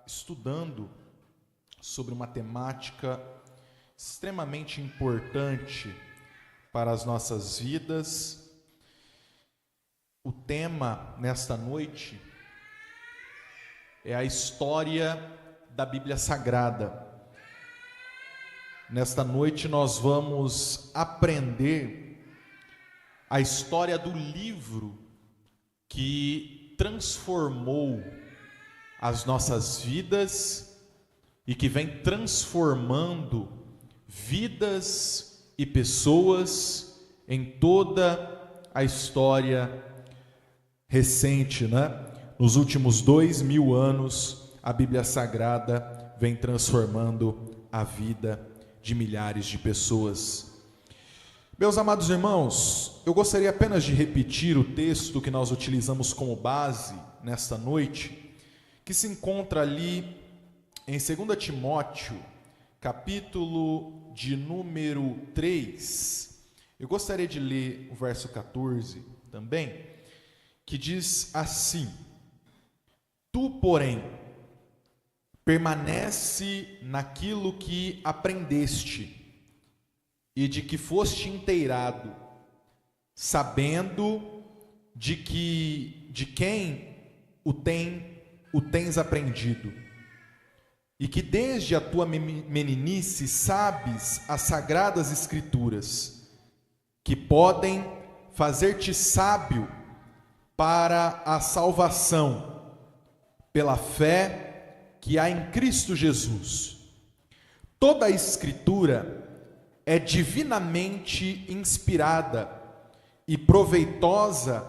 estudando sobre uma temática extremamente importante para as nossas vidas. O tema nesta noite é a história da Bíblia Sagrada. Nesta noite nós vamos aprender a história do livro que transformou as nossas vidas e que vem transformando vidas e pessoas em toda a história recente, Nos últimos 2000 anos, a Bíblia Sagrada vem transformando a vida de milhares de pessoas. Meus amados irmãos, eu gostaria apenas de repetir o texto que nós utilizamos como base nesta noite, que se encontra ali em 2 Timóteo, capítulo de número 3. Eu gostaria de ler o verso 14 também, que diz assim: Tu, porém, permanece naquilo que aprendeste e de que foste inteirado, sabendo de quem o tens aprendido, e que desde a tua meninice sabes as sagradas escrituras, que podem fazer-te sábio para a salvação, pela fé que há em Cristo Jesus. Toda a escritura é divinamente inspirada e proveitosa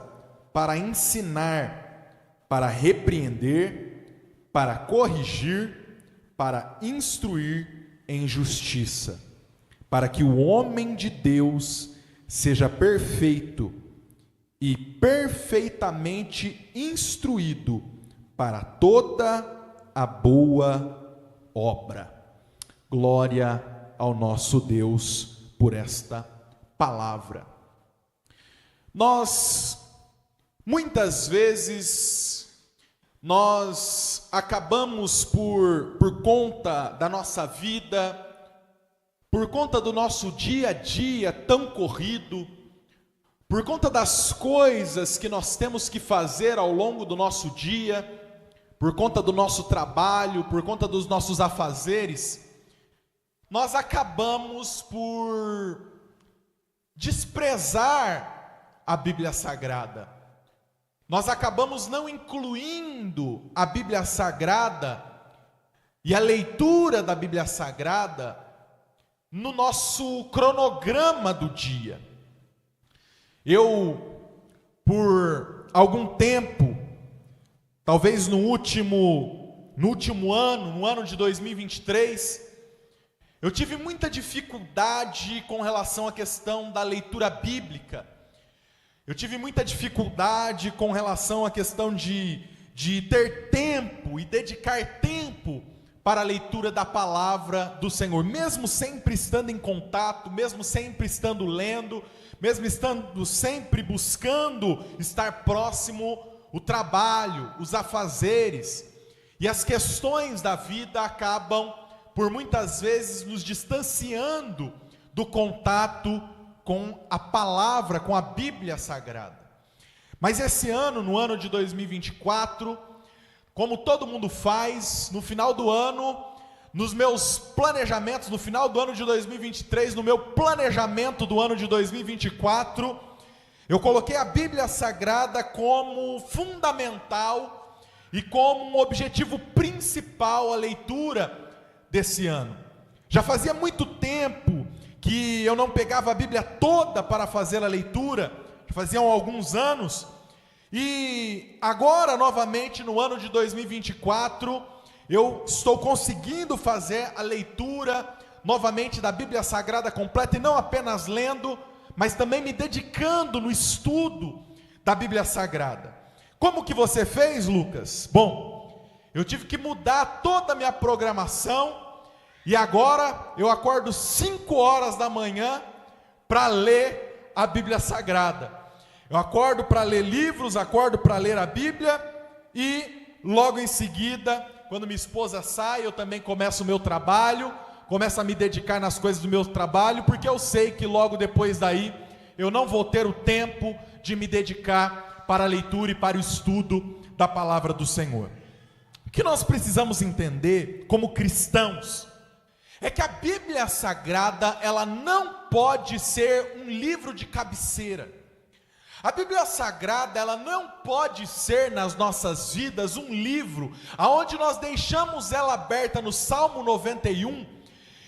para ensinar, para repreender, para corrigir, para instruir em justiça, para que o homem de Deus seja perfeito e perfeitamente instruído para toda a boa obra. Glória ao nosso Deus por esta palavra. Muitas vezes, nós acabamos por conta da nossa vida, por conta do nosso dia a dia tão corrido, por conta das coisas que nós temos que fazer ao longo do nosso dia, por conta do nosso trabalho, por conta dos nossos afazeres, nós acabamos por desprezar a Bíblia Sagrada. Nós acabamos não incluindo a Bíblia Sagrada e a leitura da Bíblia Sagrada no nosso cronograma do dia. Por algum tempo, talvez no último ano, no ano de 2023, eu tive muita dificuldade com relação à questão da leitura bíblica. Eu tive muita dificuldade com relação à questão de ter tempo e dedicar tempo para a leitura da palavra do Senhor, mesmo sempre estando em contato, mesmo sempre estando lendo, mesmo estando sempre buscando estar próximo, o trabalho, os afazeres e as questões da vida acabam por muitas vezes nos distanciando do contato com a palavra, com a Bíblia Sagrada. Mas esse ano, no ano de 2024, como todo mundo faz, no final do ano, nos meus planejamentos, no final do ano de 2023, no meu planejamento do ano de 2024, eu coloquei a Bíblia Sagrada como fundamental e como um objetivo principal a leitura desse ano. Já fazia muito tempo que eu não pegava a Bíblia toda para fazer a leitura, faziam alguns anos, e agora novamente no ano de 2024, eu estou conseguindo fazer a leitura novamente da Bíblia Sagrada completa, e não apenas lendo, mas também me dedicando no estudo da Bíblia Sagrada. Como que você fez, Lucas? Bom, eu tive que mudar toda a minha programação, e agora eu acordo 5 horas da manhã para ler a Bíblia Sagrada. Eu acordo para ler livros, acordo para ler a Bíblia e logo em seguida quando minha esposa sai, eu também começo o meu trabalho, começo a me dedicar nas coisas do meu trabalho, porque eu sei que logo depois daí, eu não vou ter o tempo de me dedicar para a leitura e para o estudo da palavra do Senhor. O que nós precisamos entender como cristãos é que a Bíblia Sagrada, ela não pode ser um livro de cabeceira. A Bíblia Sagrada, ela não pode ser nas nossas vidas um livro aonde nós deixamos ela aberta no Salmo 91,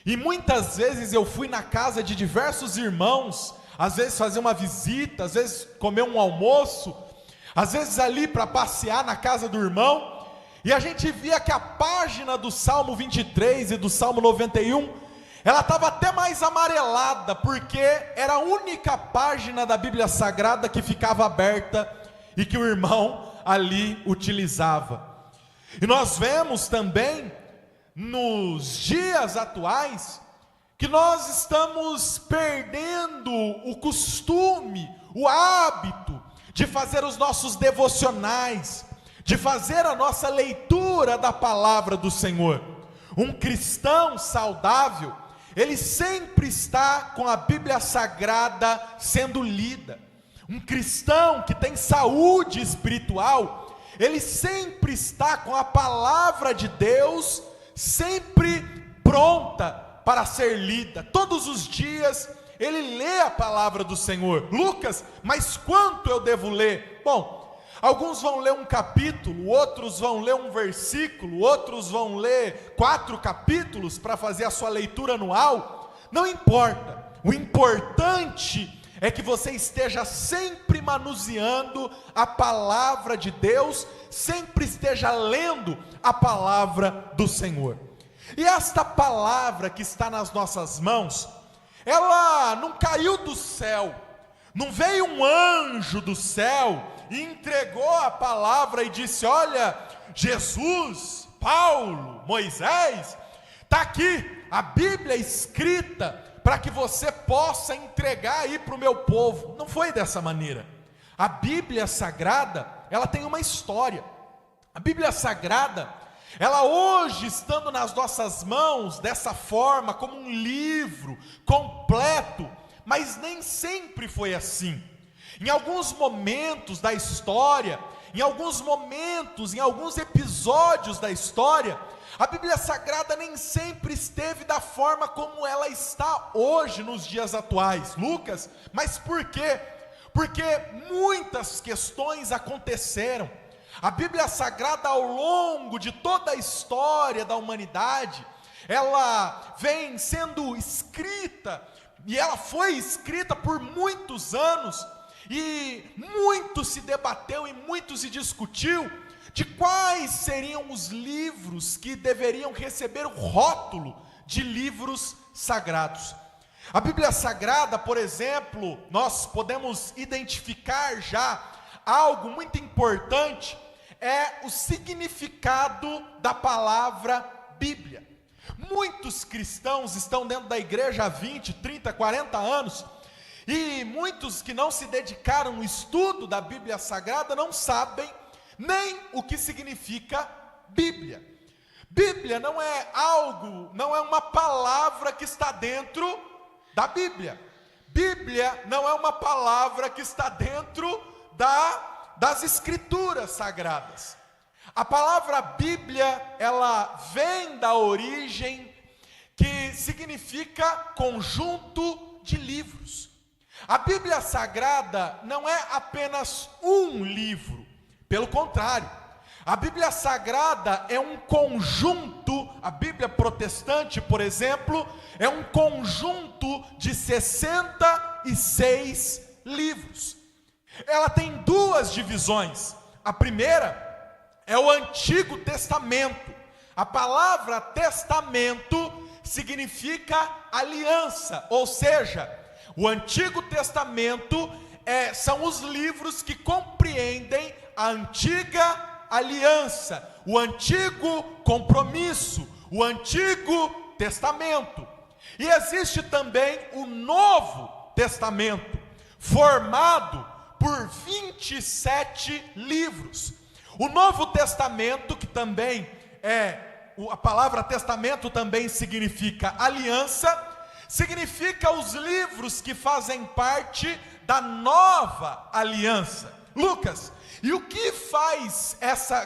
e muitas vezes eu fui na casa de diversos irmãos, às vezes fazer uma visita, às vezes comer um almoço, às vezes ali para passear na casa do irmão, e a gente via que a página do Salmo 23 e do Salmo 91, ela estava até mais amarelada, porque era a única página da Bíblia Sagrada que ficava aberta e que o irmão ali utilizava. E nós vemos também, nos dias atuais, que nós estamos perdendo o costume, o hábito de fazer os nossos devocionais, de fazer a nossa leitura da palavra do Senhor. Um cristão saudável, ele sempre está com a Bíblia Sagrada sendo lida. Um cristão que tem saúde espiritual, ele sempre está com a palavra de Deus sempre pronta para ser lida. Todos os dias ele lê a palavra do Senhor. Lucas, mas quanto eu devo ler? Bom, alguns vão ler um capítulo, outros vão ler um versículo, outros vão ler 4 capítulos para fazer a sua leitura anual. Não importa, o importante é que você esteja sempre manuseando a palavra de Deus, sempre esteja lendo a palavra do Senhor. E esta palavra que está nas nossas mãos, ela não caiu do céu, não veio um anjo do céu e entregou a palavra e disse: olha, Jesus, Paulo, Moisés, está aqui a Bíblia escrita para que você possa entregar aí para o meu povo. Não foi dessa maneira. A Bíblia Sagrada, ela tem uma história. A Bíblia Sagrada, ela hoje estando nas nossas mãos dessa forma, como um livro completo, mas nem sempre foi assim. Em alguns momentos da história, em alguns momentos, em alguns episódios da história, a Bíblia Sagrada nem sempre esteve da forma como ela está hoje nos dias atuais. Lucas, mas por quê? Porque muitas questões aconteceram. A Bíblia Sagrada, ao longo de toda a história da humanidade, ela vem sendo escrita, e ela foi escrita por muitos anos, e muito se debateu e muito se discutiu de quais seriam os livros que deveriam receber o rótulo de livros sagrados. A Bíblia Sagrada, por exemplo, nós podemos identificar já algo muito importante, é o significado da palavra Bíblia. Muitos cristãos estão dentro da igreja há 20, 30, 40 anos, e muitos que não se dedicaram no estudo da Bíblia Sagrada não sabem nem o que significa Bíblia. Bíblia não é algo, não é uma palavra que está dentro da Bíblia. Bíblia não é uma palavra que está dentro das Escrituras Sagradas. A palavra Bíblia, ela vem da origem que significa conjunto de livros. A Bíblia Sagrada não é apenas um livro, pelo contrário, a Bíblia Sagrada é um conjunto. A Bíblia protestante, por exemplo, é um conjunto de 66 livros. Ela tem 2 divisões. A primeira é o Antigo Testamento. A palavra testamento significa aliança, ou seja, o Antigo Testamento são os livros que compreendem a antiga aliança, o antigo compromisso, o Antigo Testamento. E existe também o Novo Testamento, formado por 27 livros. O Novo Testamento, que também a palavra testamento também significa aliança, significa os livros que fazem parte da nova aliança. Lucas, e o que faz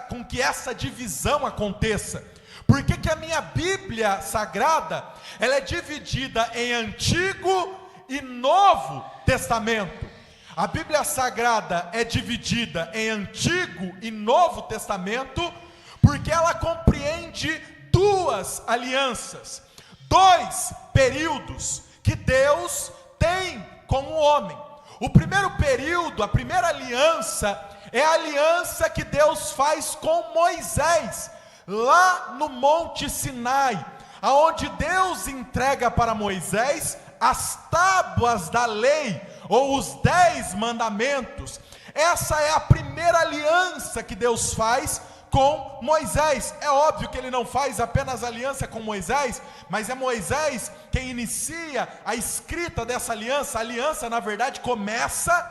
com que essa divisão aconteça? Por que a minha Bíblia Sagrada, ela é dividida em Antigo e Novo Testamento? A Bíblia Sagrada é dividida em Antigo e Novo Testamento, porque ela compreende duas alianças, dois períodos que Deus tem com o homem. O primeiro período, a primeira aliança, é a aliança que Deus faz com Moisés, lá no Monte Sinai, aonde Deus entrega para Moisés as tábuas da lei, ou os 10 mandamentos. Essa é a primeira aliança que Deus faz com Moisés. É óbvio que ele não faz apenas aliança com Moisés, mas é Moisés quem inicia a escrita dessa aliança. A aliança, na verdade, começa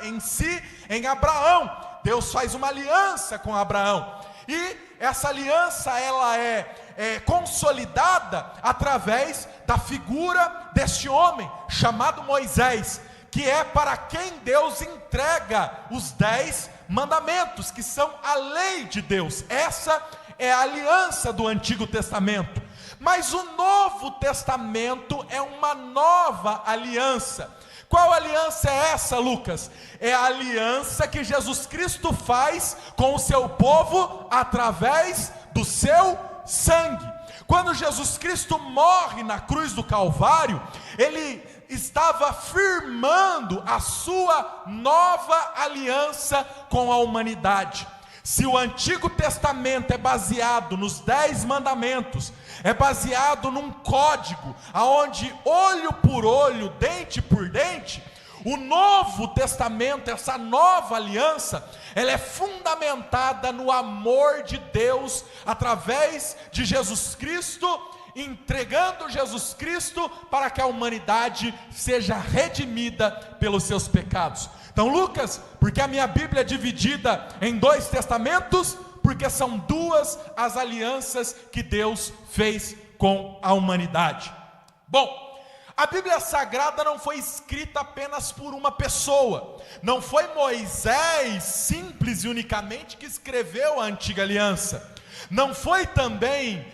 em Abraão. Deus faz uma aliança com Abraão, e essa aliança ela é consolidada através da figura deste homem chamado Moisés, que é para quem Deus entrega os 10 mandamentos, que são a lei de Deus. Essa é a aliança do Antigo Testamento. Mas o Novo Testamento é uma nova aliança. Qual aliança é essa, Lucas? É a aliança que Jesus Cristo faz com o seu povo através do seu sangue. Quando Jesus Cristo morre na cruz do Calvário, ele estava firmando a sua nova aliança com a humanidade. Se o Antigo Testamento é baseado nos 10 mandamentos, é baseado num código, aonde olho por olho, dente por dente, o Novo Testamento, essa nova aliança, ela é fundamentada no amor de Deus, através de Jesus Cristo, entregando Jesus Cristo para que a humanidade seja redimida pelos seus pecados. Então, Lucas, porque a minha Bíblia é dividida em 2 testamentos? Porque são 2 as alianças que Deus fez com a humanidade. Bom, a Bíblia Sagrada não foi escrita apenas por uma pessoa. Não foi Moisés, simples e unicamente, que escreveu a antiga aliança. Não foi também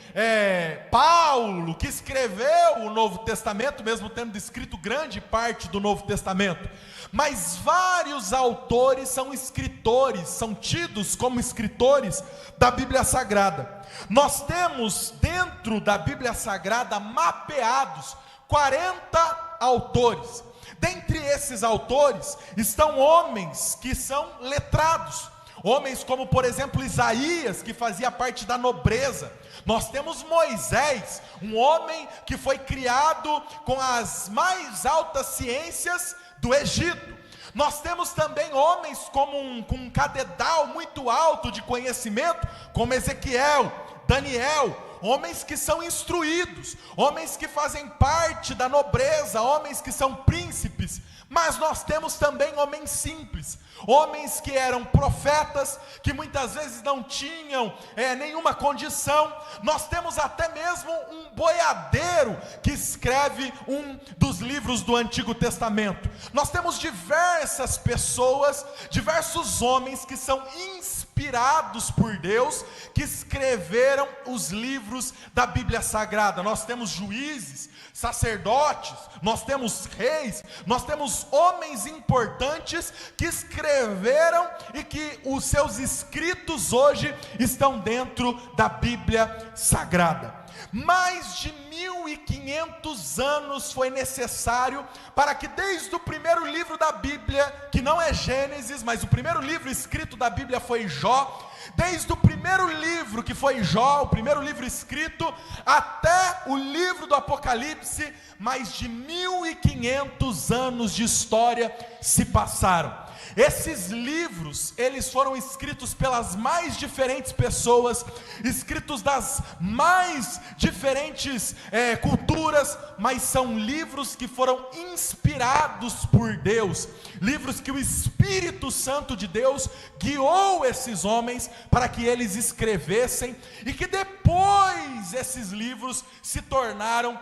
Paulo que escreveu o Novo Testamento, mesmo tendo escrito grande parte do Novo Testamento. Mas vários autores são escritores, são tidos como escritores da Bíblia Sagrada. Nós temos dentro da Bíblia Sagrada mapeados 40 autores. Dentre esses autores estão homens que são letrados. Homens como, por exemplo, Isaías, que fazia parte da nobreza. Nós temos Moisés, um homem que foi criado com as mais altas ciências do Egito. Nós temos também homens com um catedral muito alto de conhecimento, como Ezequiel, Daniel, homens que são instruídos, homens que fazem parte da nobreza, homens que são príncipes. Mas nós temos também homens simples, homens que eram profetas, que muitas vezes não tinham nenhuma condição. Nós temos até mesmo um boiadeiro que escreve um dos livros do Antigo Testamento. Nós temos diversas pessoas, diversos homens que são inspirados por Deus, que escreveram os livros da Bíblia Sagrada. Nós temos juízes, sacerdotes, nós temos reis, nós temos homens importantes que escreveram e que os seus escritos hoje estão dentro da Bíblia Sagrada. Mais de 1500 anos foi necessário para que desde o primeiro livro da Bíblia, que não é Gênesis, mas o primeiro livro escrito da Bíblia foi Jó, desde o primeiro livro que foi Jó, o primeiro livro escrito, até o livro do Apocalipse, mais de 1500 anos de história se passaram. Esses livros, eles foram escritos pelas mais diferentes pessoas, escritos das mais diferentes culturas, mas são livros que foram inspirados por Deus, livros que o Espírito Santo de Deus guiou esses homens para que eles escrevessem, e que depois esses livros se tornaram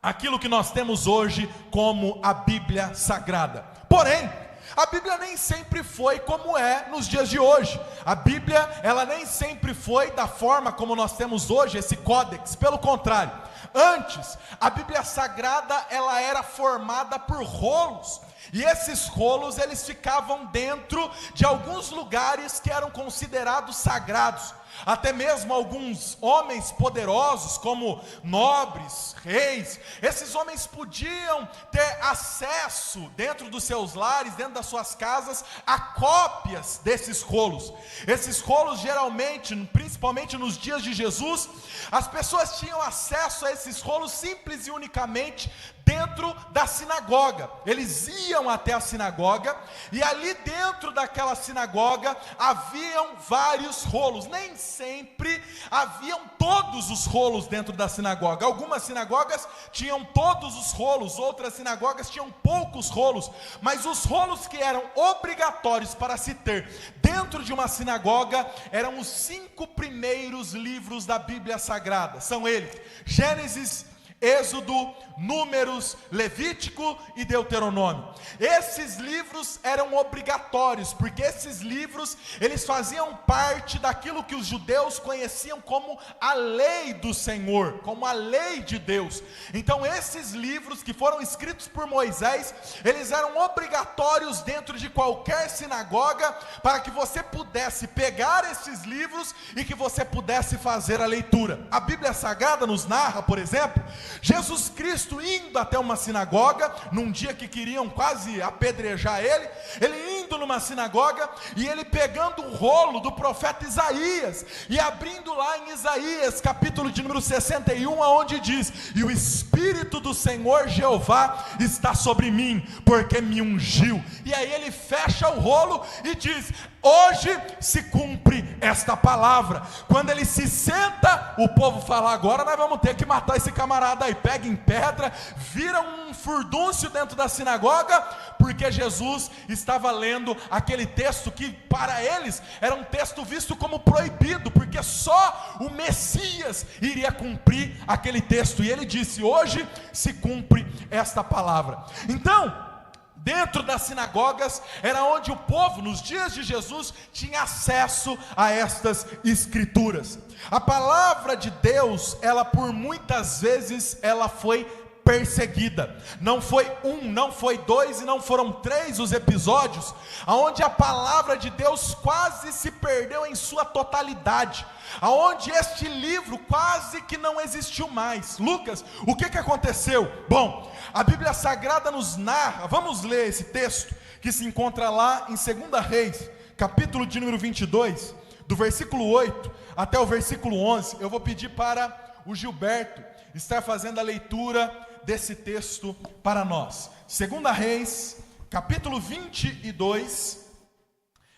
aquilo que nós temos hoje como a Bíblia Sagrada. Porém, a Bíblia nem sempre foi como é nos dias de hoje. A Bíblia, ela nem sempre foi da forma como nós temos hoje, esse códex. Pelo contrário, antes, a Bíblia Sagrada, ela era formada por rolos. E esses rolos, eles ficavam dentro de alguns lugares que eram considerados sagrados. Até mesmo alguns homens poderosos, como nobres, reis, esses homens podiam ter acesso dentro dos seus lares, dentro das suas casas, a cópias desses rolos. Esses rolos geralmente, principalmente nos dias de Jesus, as pessoas tinham acesso a esses rolos simples e unicamente dentro da sinagoga. Eles iam até a sinagoga, e ali dentro daquela sinagoga haviam vários rolos. Nem sempre haviam todos os rolos dentro da sinagoga. Algumas sinagogas tinham todos os rolos, outras sinagogas tinham poucos rolos, mas os rolos que eram obrigatórios para se ter dentro de uma sinagoga eram os 5 primeiros livros da Bíblia Sagrada. São eles: Gênesis, Êxodo, Números, Levítico e Deuteronômio. Esses livros eram obrigatórios, porque esses livros, eles faziam parte daquilo que os judeus conheciam como a lei do Senhor, como a lei de Deus. Então esses livros que foram escritos por Moisés, eles eram obrigatórios dentro de qualquer sinagoga, para que você pudesse pegar esses livros e que você pudesse fazer a leitura. A Bíblia Sagrada nos narra, por exemplo, Jesus Cristo indo até uma sinagoga, num dia que queriam quase apedrejar ele indo numa sinagoga, e ele pegando o rolo do profeta Isaías, e abrindo lá em Isaías, capítulo de número 61, aonde diz: e o Espírito do Senhor Jeová está sobre mim, porque me ungiu. E aí ele fecha o rolo e diz: hoje se cumpre esta palavra. Quando ele se senta, o povo fala: agora nós vamos ter que matar esse camarada aí. Pega em pedra, vira um furdúncio dentro da sinagoga, porque Jesus estava lendo aquele texto que para eles era um texto visto como proibido, porque só o Messias iria cumprir aquele texto. E ele disse: hoje se cumpre esta palavra. Então, dentro das sinagogas era onde o povo, nos dias de Jesus, tinha acesso a estas escrituras. A palavra de Deus, ela por muitas vezes, ela foi perseguida. Não foi um, não foi dois e não foram 3 os episódios aonde a palavra de Deus quase se perdeu em sua totalidade, aonde este livro quase que não existiu mais. Lucas, o que aconteceu? Bom, a Bíblia Sagrada nos narra, vamos ler esse texto que se encontra lá em 2 Reis, capítulo de número 22, do versículo 8 até o versículo 11. Eu vou pedir para o Gilberto estar fazendo a leitura desse texto para nós. 2 Reis, capítulo 22,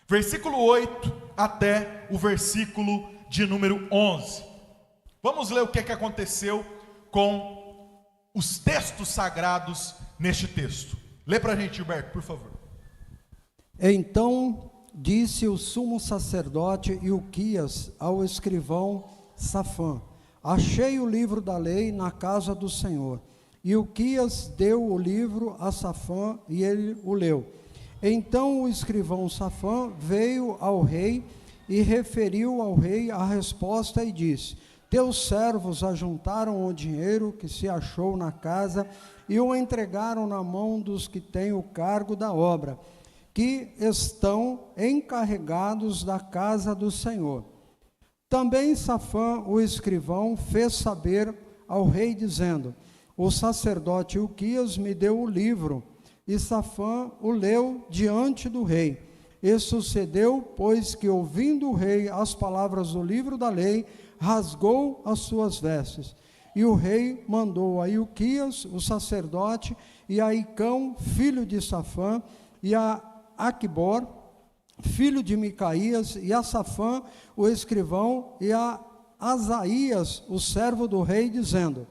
versículo 8 até o versículo de número 11. Vamos ler o que aconteceu com os textos sagrados neste texto. Lê para a gente, Gilberto, por favor. Então disse o sumo sacerdote Ilquias ao escrivão Safã: achei o livro da lei na casa do Senhor. Ilquias deu o livro a Safã e ele o leu. Então o escrivão Safã veio ao rei e referiu ao rei a resposta e disse: teus servos ajuntaram o dinheiro que se achou na casa e o entregaram na mão dos que têm o cargo da obra, que estão encarregados da casa do Senhor. Também Safã, o escrivão, fez saber ao rei, dizendo: o sacerdote Ilquias me deu o livro. E Safã o leu diante do rei. E sucedeu, pois, que ouvindo o rei as palavras do livro da lei, rasgou as suas vestes. E o rei mandou a Ilquias, o sacerdote, e a Icão, filho de Safã, e a Aquibor, filho de Micaías, e a Safã, o escrivão, e a Asaías, o servo do rei, dizendo: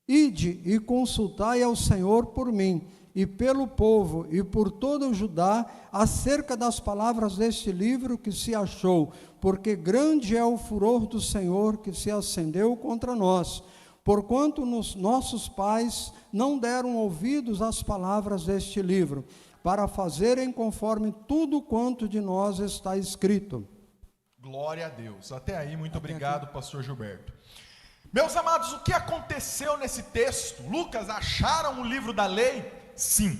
Ide e consultai ao Senhor por mim, e pelo povo, e por todo o Judá, acerca das palavras deste livro que se achou, porque grande é o furor do Senhor que se acendeu contra nós, porquanto nossos pais não deram ouvidos às palavras deste livro, para fazerem conforme tudo quanto de nós está escrito. Glória a Deus. Até aí, muito obrigado, pastor Gilberto. Meus amados, o que aconteceu nesse texto? Lucas, acharam o livro da lei? Sim.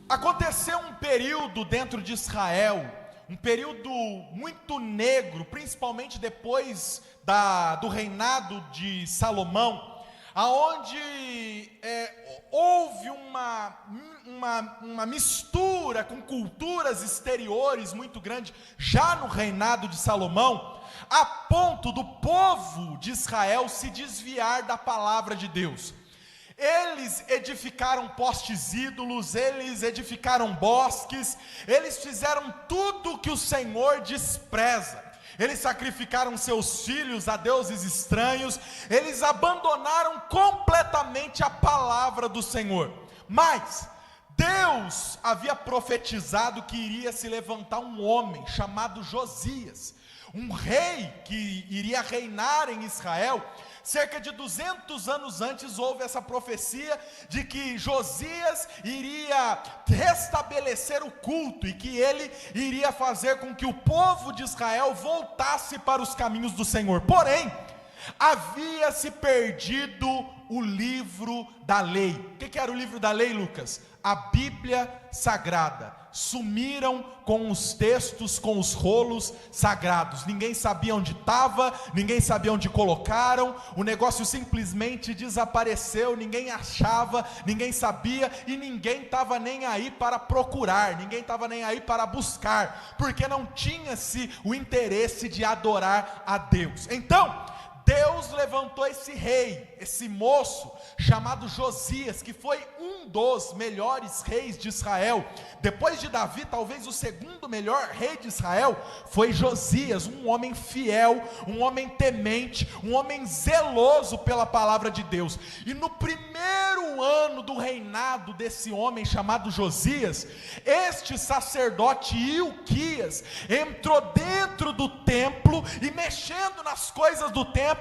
Aconteceu um período dentro de Israel, um período muito negro, principalmente depois do reinado de Salomão, aonde houve uma mistura com culturas exteriores muito grande, já no reinado de Salomão, a ponto do povo de Israel se desviar da palavra de Deus. Eles edificaram postes ídolos, eles edificaram bosques, eles fizeram tudo que o Senhor despreza. Eles sacrificaram seus filhos a deuses estranhos, eles abandonaram completamente a palavra do Senhor. Mas Deus havia profetizado que iria se levantar um homem chamado Josias, um rei que iria reinar em Israel. Cerca de 200 anos antes houve essa profecia de que Josias iria restabelecer o culto e que ele iria fazer com que o povo de Israel voltasse para os caminhos do Senhor. Porém, havia se perdido o livro da lei. O que era o livro da lei, Lucas? A Bíblia Sagrada. Sumiram com os textos, com os rolos sagrados. Ninguém sabia onde estava, ninguém sabia onde colocaram, o negócio simplesmente desapareceu, ninguém achava, ninguém sabia, e ninguém estava nem aí para procurar, ninguém estava nem aí para buscar, porque não tinha-se o interesse de adorar a Deus. Então, Deus levantou esse rei, esse moço, chamado Josias, que foi um dos melhores reis de Israel. Depois de Davi, talvez o segundo melhor rei de Israel, foi Josias, um homem fiel, um homem temente, um homem zeloso pela palavra de Deus. E no primeiro ano do reinado desse homem chamado Josias, este sacerdote Ilquias entrou dentro do templo e, mexendo nas coisas do templo,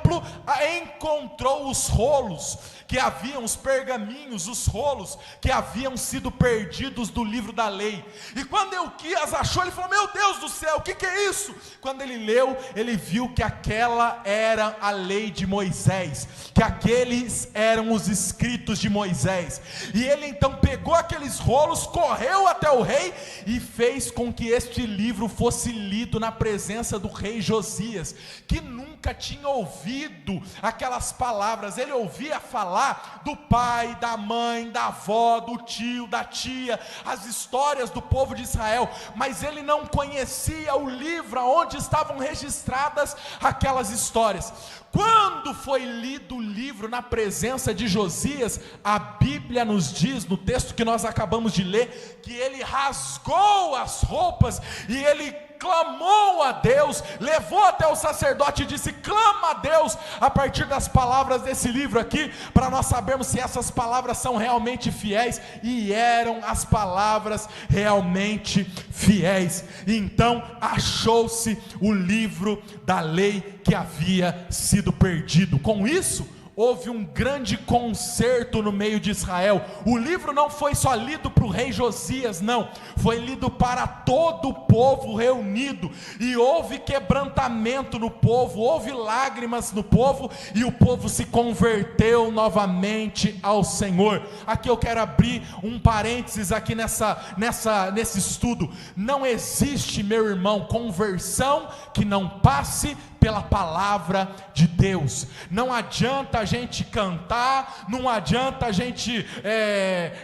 encontrou os rolos que haviam, os pergaminhos, os rolos que haviam sido perdidos do livro da lei. E quando Ilquias achou, ele falou: meu Deus do céu, o que é isso? Quando ele leu, ele viu que aquela era a lei de Moisés, que aqueles eram os escritos de Moisés. E ele então pegou aqueles rolos, correu até o rei e fez com que este livro fosse lido na presença do rei Josias, que nunca tinha ouvido aquelas palavras. Ele ouvia falar do pai, da mãe, da avó, do tio, da tia, as histórias do povo de Israel, mas ele não conhecia o livro onde estavam registradas aquelas histórias. Quando foi lido o livro na presença de Josias, a Bíblia nos diz, no texto que nós acabamos de ler, que ele rasgou as roupas e ele clamou a Deus, levou até o sacerdote e disse: clama a Deus a partir das palavras desse livro aqui, para nós sabermos se essas palavras são realmente fiéis. E eram as palavras realmente fiéis. E então achou-se o livro da lei que havia sido perdido. Com isso, houve um grande concerto no meio de Israel. O livro não foi só lido para o rei Josias, não, foi lido para todo o povo reunido, e houve quebrantamento no povo, houve lágrimas no povo, e o povo se converteu novamente ao Senhor. Aqui eu quero abrir um parênteses aqui nesse estudo. Não existe, meu irmão, conversão que não passe pela palavra de Deus. Não adianta a gente cantar, não adianta a gente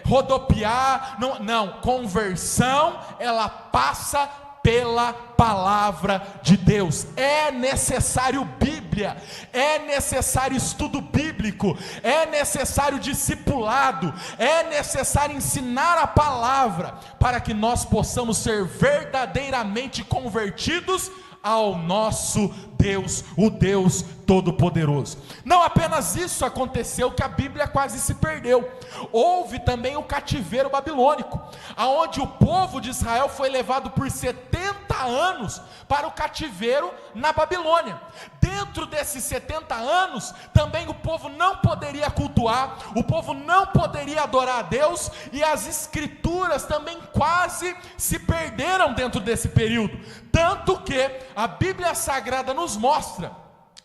rodopiar, não, conversão ela passa pela palavra de Deus. É necessário Bíblia, é necessário estudo bíblico, é necessário discipulado, é necessário ensinar a palavra, para que nós possamos ser verdadeiramente convertidos ao nosso Deus, o Deus Todo-Poderoso. Não apenas isso aconteceu, que a Bíblia quase se perdeu. Houve também o cativeiro babilônico, aonde o povo de Israel foi levado por 70 anos para o cativeiro na Babilônia. Dentro desses 70 anos, também o povo não poderia cultuar, o povo não poderia adorar a Deus, e as escrituras também quase se perderam dentro desse período. Tanto que a Bíblia Sagrada nos mostra,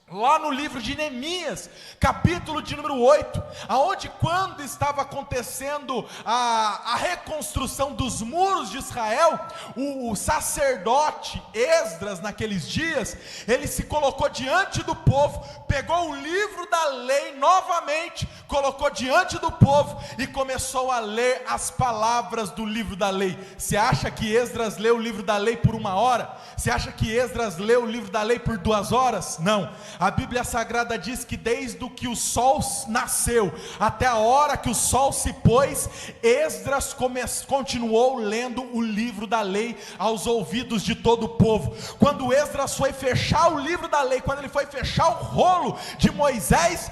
lá no livro de Neemias, capítulo de número 8, aonde quando estava acontecendo a reconstrução dos muros de Israel, o sacerdote Esdras, naqueles dias, ele se colocou diante do povo, pegou o livro da lei novamente, colocou diante do povo e começou a ler as palavras do livro da lei. Você acha que Esdras leu o livro da lei por 1 hora? Você acha que Esdras leu o livro da lei por 2 horas? Não. A Bíblia Sagrada diz que desde o que o sol nasceu até a hora que o sol se pôs, Esdras continuou lendo o livro da lei aos ouvidos de todo o povo. Quando Esdras foi fechar o livro da lei, quando ele foi fechar o rolo de Moisés,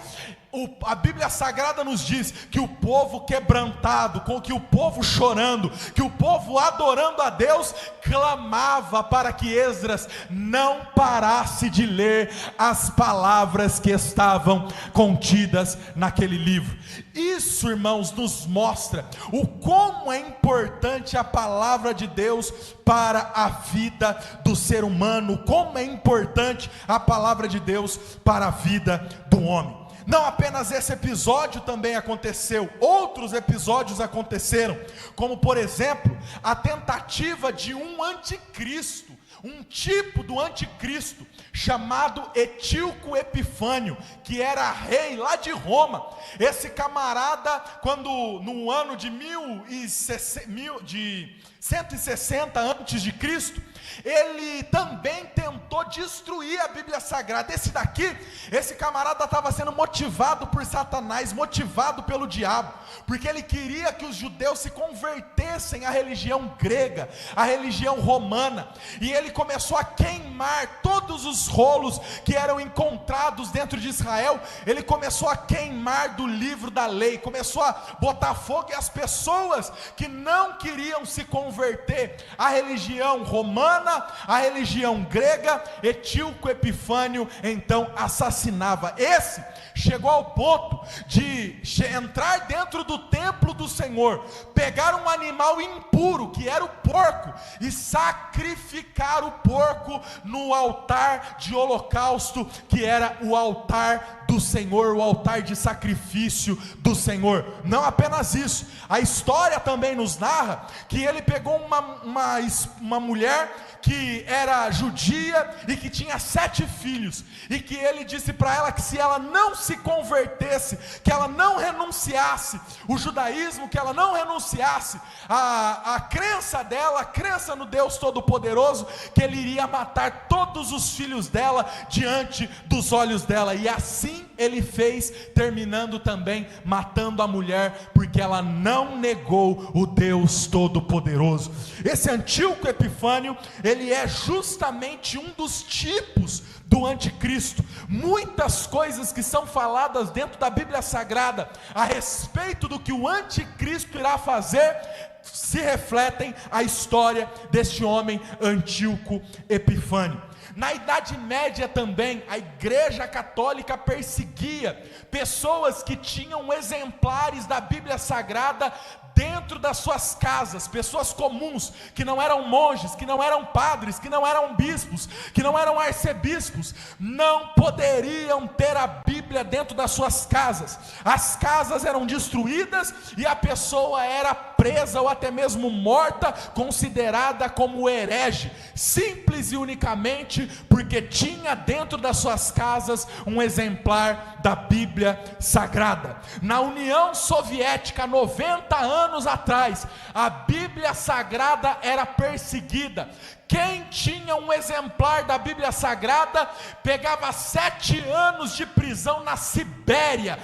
a Bíblia Sagrada nos diz que o povo quebrantado, com que o povo chorando, que o povo adorando a Deus, clamava para que Esdras não parasse de ler as palavras que estavam contidas naquele livro. Isso, irmãos, nos mostra o como é importante a palavra de Deus para a vida do ser humano, como é importante a palavra de Deus para a vida do homem. Não apenas esse episódio também aconteceu, outros episódios aconteceram, como por exemplo, a tentativa de um anticristo, um tipo do anticristo, chamado Etíoco Epifânio, que era rei lá de Roma. Esse camarada, quando no ano de 160 antes de Cristo, ele também tentou destruir a Bíblia Sagrada. Esse camarada estava sendo motivado por Satanás, motivado pelo diabo, porque ele queria que os judeus se convertessem à religião grega, à religião romana, e ele começou a queimar todos os rolos que eram encontrados dentro de Israel. Ele começou a queimar do livro da lei, começou a botar fogo, e as pessoas que não queriam se converter à religião romana, a religião grega, Etíoco Epifânio então assassinava. Esse chegou ao ponto de entrar dentro do templo do Senhor, pegar um animal impuro, que era o porco, e sacrificar o porco no altar de holocausto, que era o altar do Senhor, o altar de sacrifício do Senhor. Não apenas isso, a história também nos narra que ele pegou uma mulher que era judia e que tinha 7 filhos, e que ele disse para ela que se ela não se convertesse, que ela não renunciasse o judaísmo, que ela não renunciasse a crença dela, a crença no Deus Todo-Poderoso, que ele iria matar todos os filhos dela diante dos olhos dela. E assim ele fez, terminando também matando a mulher, porque ela não negou o Deus Todo-Poderoso. Esse Antíoco Epifânio, ele é justamente um dos tipos do anticristo. Muitas coisas que são faladas dentro da Bíblia Sagrada a respeito do que o anticristo irá fazer, se refletem a história deste homem Antíoco Epifânio. Na Idade Média também, a Igreja Católica perseguia pessoas que tinham exemplares da Bíblia Sagrada dentro das suas casas, pessoas comuns, que não eram monges, que não eram padres, que não eram bispos, que não eram arcebispos, não poderiam ter a Bíblia dentro das suas casas. As casas eram destruídas e a pessoa era presa ou até mesmo morta, considerada como herege, simples e unicamente porque tinha dentro das suas casas um exemplar da Bíblia Sagrada. Na União Soviética, 90 anos atrás, a Bíblia Sagrada era perseguida. Quem tinha um exemplar da Bíblia Sagrada pegava 7 anos de prisão na Sibéria,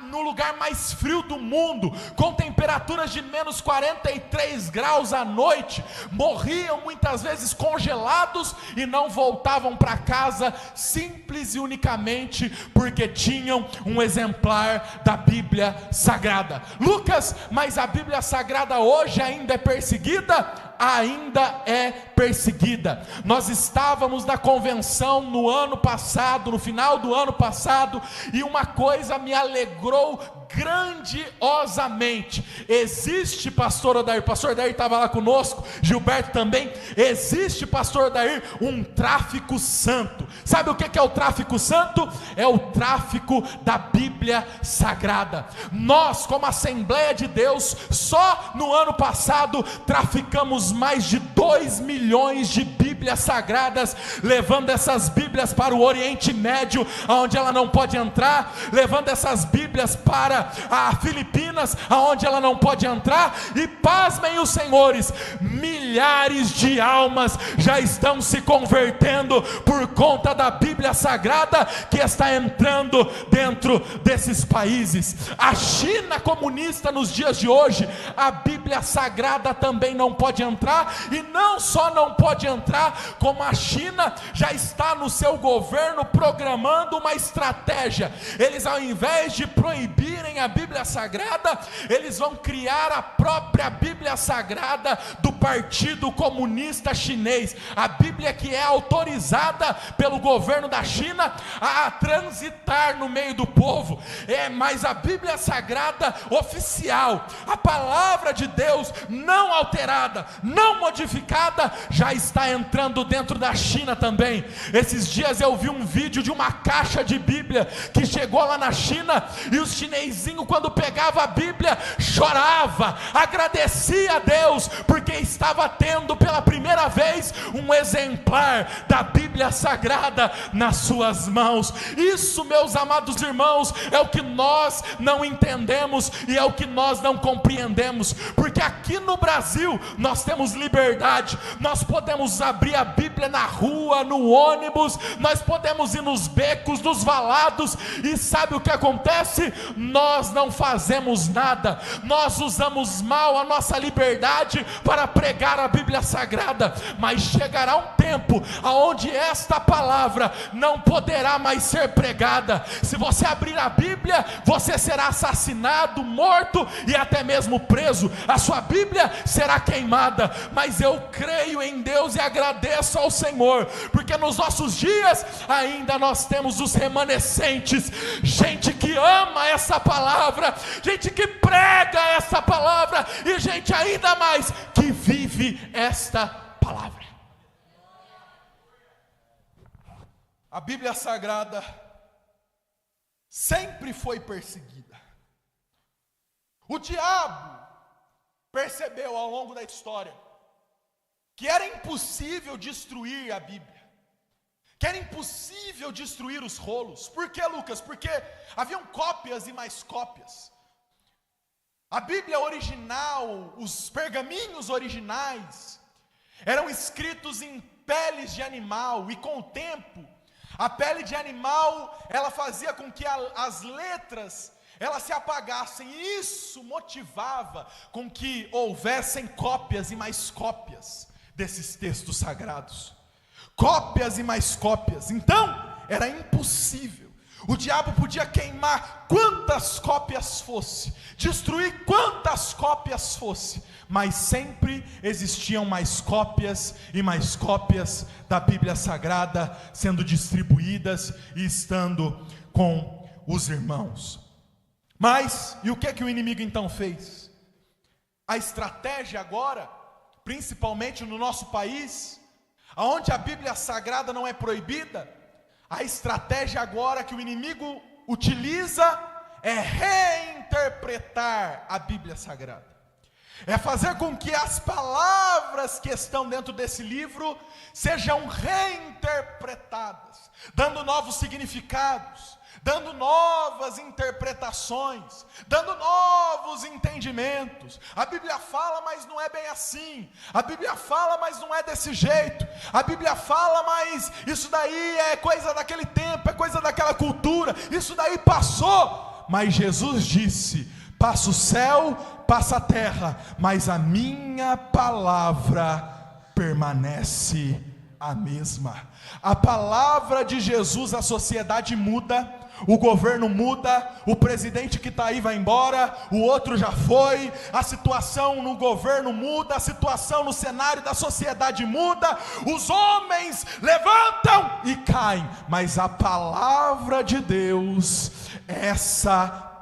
no lugar mais frio do mundo, com temperaturas de menos 43 graus à noite. Morriam muitas vezes congelados e não voltavam para casa, simples e unicamente porque tinham um exemplar da Bíblia Sagrada. Lucas, mas a Bíblia Sagrada hoje ainda é perseguida? Ainda é perseguida. Nós estávamos na convenção no ano passado, no final do ano passado, e uma coisa me alegrou grandiosamente. Existe, pastor Odair estava lá conosco, Gilberto também, existe, pastor Odair, um tráfico santo. Sabe o que é o tráfico santo? É o tráfico da Bíblia Sagrada. Nós, como Assembleia de Deus, só no ano passado traficamos mais de 2 milhões de Bíblias Sagradas, levando essas Bíblias para o Oriente Médio, onde ela não pode entrar, levando essas Bíblias para a Filipinas, aonde ela não pode entrar. E pasmem os senhores, milhares de almas já estão se convertendo por conta da Bíblia Sagrada que está entrando dentro desses países. A China comunista nos dias de hoje, a Bíblia Sagrada também não pode entrar, e não só não pode entrar, como a China já está no seu governo programando uma estratégia. Eles, ao invés de proibirem a Bíblia Sagrada, eles vão criar a própria Bíblia Sagrada do Partido Comunista Chinês, a Bíblia que é autorizada pelo governo da China a transitar no meio do povo. Mas a Bíblia Sagrada oficial, a palavra de Deus não alterada, não modificada, já está entrando dentro da China também. Esses dias eu vi um vídeo de uma caixa de Bíblia que chegou lá na China, e os chinesinhos, quando pegava a Bíblia, chorava, agradecia a Deus, porque estava tendo pela primeira vez um exemplar da Bíblia Sagrada nas suas mãos. Isso, meus amados irmãos, é o que nós não entendemos e é o que nós não compreendemos, porque aqui no Brasil nós temos liberdade, nós podemos abrir a Bíblia na rua, no ônibus, nós podemos ir nos becos, nos valados, e sabe o que acontece? Nós não fazemos nada, nós usamos mal a nossa liberdade para pregar a Bíblia Sagrada, mas chegará um tempo aonde esta palavra não poderá mais ser pregada. Se você abrir a Bíblia, você será assassinado, morto e até mesmo preso, a sua Bíblia será queimada. Mas eu creio em Deus e agradeço ao Senhor, porque nos nossos dias ainda nós temos os remanescentes, gente que ama essa palavra, gente que prega essa palavra, e gente ainda mais que vive esta palavra. A Bíblia Sagrada sempre foi perseguida. O diabo percebeu ao longo da história que era impossível destruir a Bíblia, que era impossível destruir os rolos. Por que, Lucas? Porque haviam cópias e mais cópias. A Bíblia original, os pergaminhos originais, eram escritos em peles de animal, e com o tempo, a pele de animal, ela fazia com que as letras, elas se apagassem, e isso motivava com que houvessem cópias e mais cópias desses textos sagrados. Cópias e mais cópias. Então, era impossível. O diabo podia queimar quantas cópias fosse, destruir quantas cópias fosse, mas sempre existiam mais cópias e mais cópias da Bíblia Sagrada sendo distribuídas e estando com os irmãos. Mas, e o que o inimigo então fez? A estratégia agora, principalmente no nosso país, onde a Bíblia Sagrada não é proibida, a estratégia agora que o inimigo utiliza é reinterpretar a Bíblia Sagrada. é fazer com que as palavras que estão dentro desse livro sejam reinterpretadas, dando novos significados, dando novas interpretações, dando novos entendimentos. A Bíblia fala, mas não é bem assim. A Bíblia fala, mas não é desse jeito. A Bíblia fala, mas isso daí é coisa daquele tempo, é coisa daquela cultura, isso daí passou. Mas Jesus disse: passa o céu, passa a terra, mas a minha palavra permanece a mesma. A palavra de Jesus, a sociedade muda, o governo muda, o presidente que está aí vai embora, o outro já foi, a situação no governo muda, a situação no cenário da sociedade muda, os homens levantam e caem, mas a palavra de Deus, essa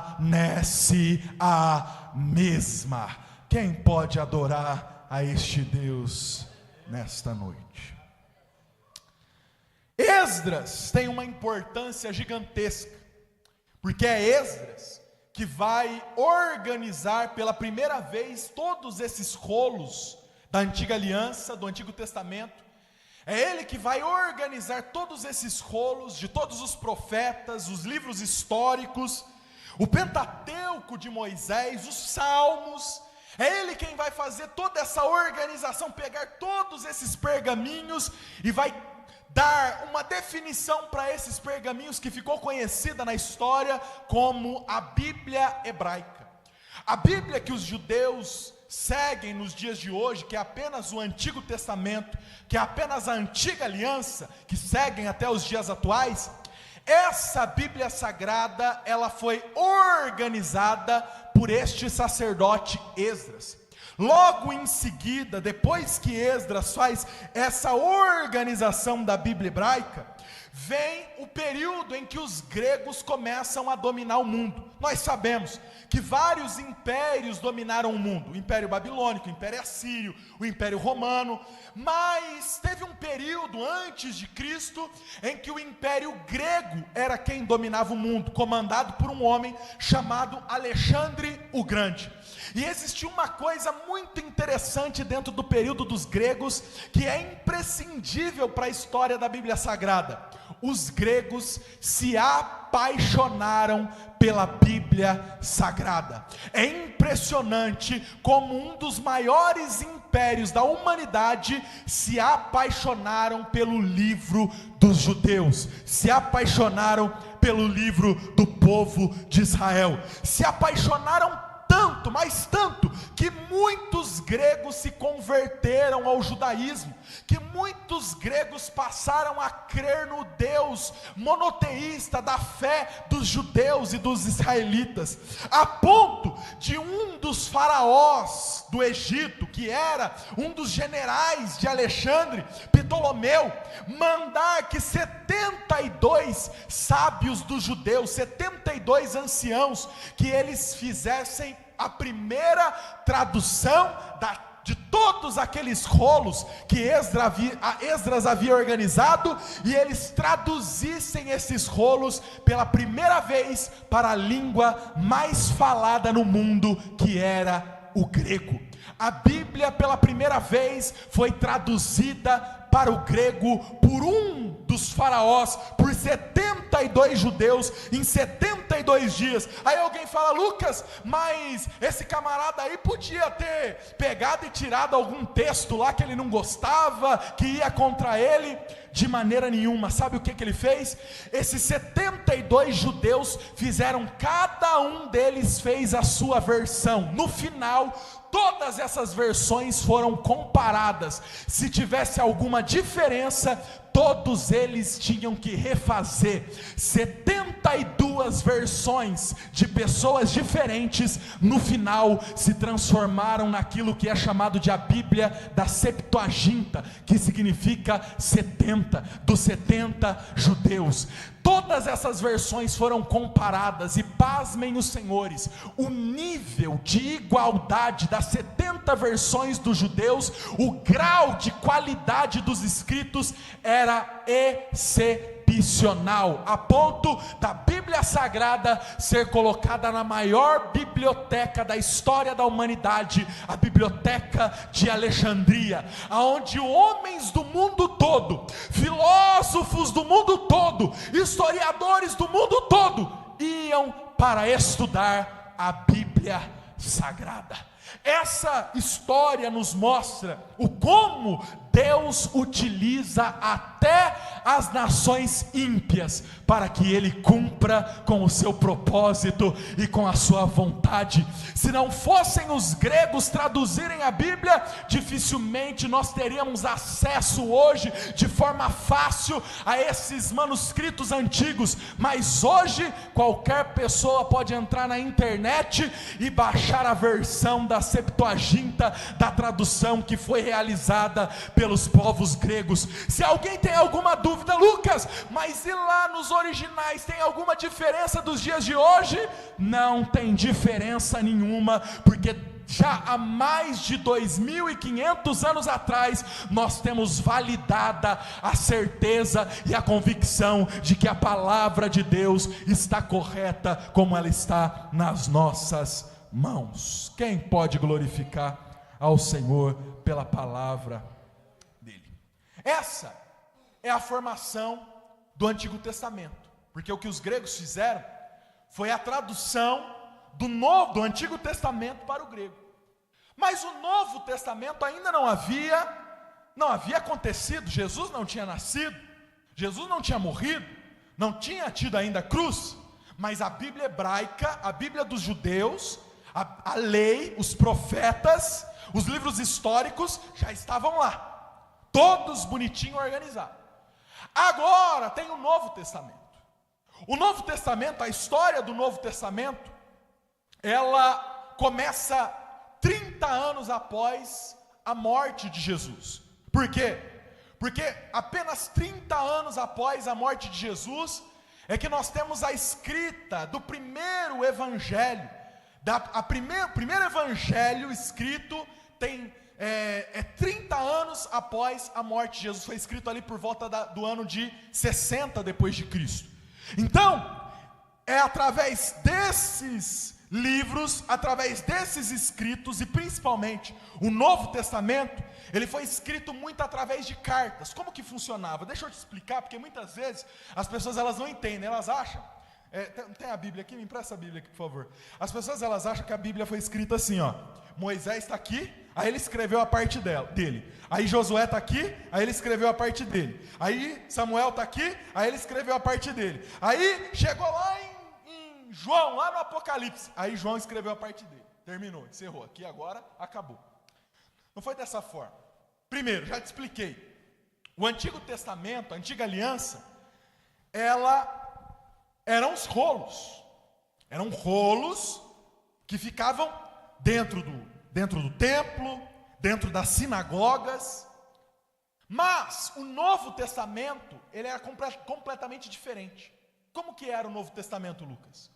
permanece a mesma. Quem pode adorar a este Deus nesta noite? Esdras tem uma importância gigantesca, porque é Esdras que vai organizar pela primeira vez todos esses rolos da antiga aliança, do Antigo Testamento. É ele que vai organizar todos esses rolos de todos os profetas, os livros históricos, o Pentateuco de Moisés, os Salmos. É ele quem vai fazer toda essa organização, pegar todos esses pergaminhos e vai dar uma definição para esses pergaminhos que ficou conhecida na história como a Bíblia hebraica. A Bíblia que os judeus seguem nos dias de hoje, que é apenas o Antigo Testamento, que é apenas a antiga aliança, que seguem até os dias atuais, essa Bíblia sagrada, ela foi organizada por este sacerdote Esdras. Logo em seguida, depois que Esdras faz essa organização da Bíblia hebraica, vem o período em que os gregos começam a dominar o mundo. Nós sabemos que vários impérios dominaram o mundo: o Império Babilônico, o Império Assírio, o Império Romano, mas teve um período antes de Cristo em que o Império Grego era quem dominava o mundo, comandado por um homem chamado Alexandre o Grande. E existia uma coisa muito interessante dentro do período dos gregos, que é imprescindível para a história da Bíblia Sagrada. Os gregos se apaixonaram pela Bíblia Sagrada. É impressionante como um dos maiores impérios da humanidade se apaixonaram pelo livro dos judeus, se apaixonaram pelo livro do povo de Israel, se apaixonaram tanto, mas tanto, que muitos gregos se converteram ao judaísmo, que muitos gregos passaram a crer no Deus monoteísta da fé dos judeus e dos israelitas, a ponto de um dos faraós do Egito, que era um dos generais de Alexandre, Ptolomeu, mandar que 72 sábios dos judeus, 72 anciãos, que eles fizessem a primeira tradução de todos aqueles rolos que Esdras havia organizado, e eles traduzissem esses rolos pela primeira vez para a língua mais falada no mundo, que era o grego. A Bíblia pela primeira vez foi traduzida para o grego por um dos faraós, por 72 judeus, em 72 dias. Aí alguém fala: Lucas, mas esse camarada aí podia ter pegado e tirado algum texto lá que ele não gostava, que ia contra ele. De maneira nenhuma. Sabe o que ele fez? Esses 72 judeus fizeram, cada um deles fez a sua versão. No final, todas essas versões foram comparadas. Se tivesse alguma diferença, todos eles tinham que refazer. 72 versões de pessoas diferentes, no final se transformaram naquilo que é chamado de a Bíblia da Septuaginta, que significa 70, dos 70 judeus. Todas essas versões foram comparadas, e pasmem os senhores, o nível de igualdade das 70 versões dos judeus, o grau de qualidade dos escritos era excepcional. tradicional, a ponto da Bíblia Sagrada ser colocada na maior biblioteca da história da humanidade, a Biblioteca de Alexandria, aonde homens do mundo todo, filósofos do mundo todo, historiadores do mundo todo, iam para estudar a Bíblia Sagrada. Essa história nos mostra o como Deus utiliza até as nações ímpias para que Ele cumpra com o seu propósito e com a sua vontade. Se não fossem os gregos traduzirem a Bíblia, dificilmente nós teríamos acesso hoje de forma fácil a esses manuscritos antigos, mas hoje qualquer pessoa pode entrar na internet e baixar a versão da Septuaginta, da tradução que foi realizada pelos povos gregos. Se alguém tem alguma dúvida, Lucas, mas e lá nos originais tem alguma diferença dos dias de hoje? Não tem diferença nenhuma, porque já há mais de 2.500 anos atrás, nós temos validada a certeza e a convicção de que a palavra de Deus está correta, como ela está nas nossas mãos. Quem pode glorificar ao Senhor pela palavra dele? Essa é a formação do Antigo Testamento, porque o que os gregos fizeram foi a tradução do Antigo Testamento para o grego. Mas o Novo Testamento ainda não havia acontecido. Jesus não tinha nascido, Jesus não tinha morrido, não tinha tido ainda a cruz, mas a Bíblia hebraica, a Bíblia dos judeus, a lei, os profetas, os livros históricos já estavam lá, todos bonitinho organizados. Agora tem o Novo Testamento. O Novo Testamento, a história do Novo Testamento, ela começa 30 anos após a morte de Jesus. Por quê? Porque apenas 30 anos após a morte de Jesus é que nós temos a escrita do primeiro evangelho. Primeiro evangelho escrito tem 30 anos após a morte de Jesus. Foi escrito ali por volta do ano de 60 depois de Cristo. Então, é através desses livros, através desses escritos, e principalmente o Novo Testamento, ele foi escrito muito através de cartas. Como que funcionava? Deixa eu te explicar, porque muitas vezes as pessoas elas não entendem, elas acham, tem a Bíblia aqui? Me empresta a Bíblia aqui, por favor. As pessoas elas acham que a Bíblia foi escrita assim, ó: Moisés está aqui, aí ele escreveu a parte dele. Aí Josué está aqui, aí ele escreveu a parte dele. Aí Samuel está aqui, aí ele escreveu a parte dele. Aí chegou lá em João, lá no Apocalipse, aí João escreveu a parte dele. Terminou, encerrou. Aqui agora, acabou. Não foi dessa forma. Primeiro, já te expliquei. O Antigo Testamento, a Antiga Aliança, eram os rolos. Eram rolos que ficavam dentro do templo, dentro das sinagogas. Mas o Novo Testamento, ele era completamente diferente. Como que era o Novo Testamento, Lucas?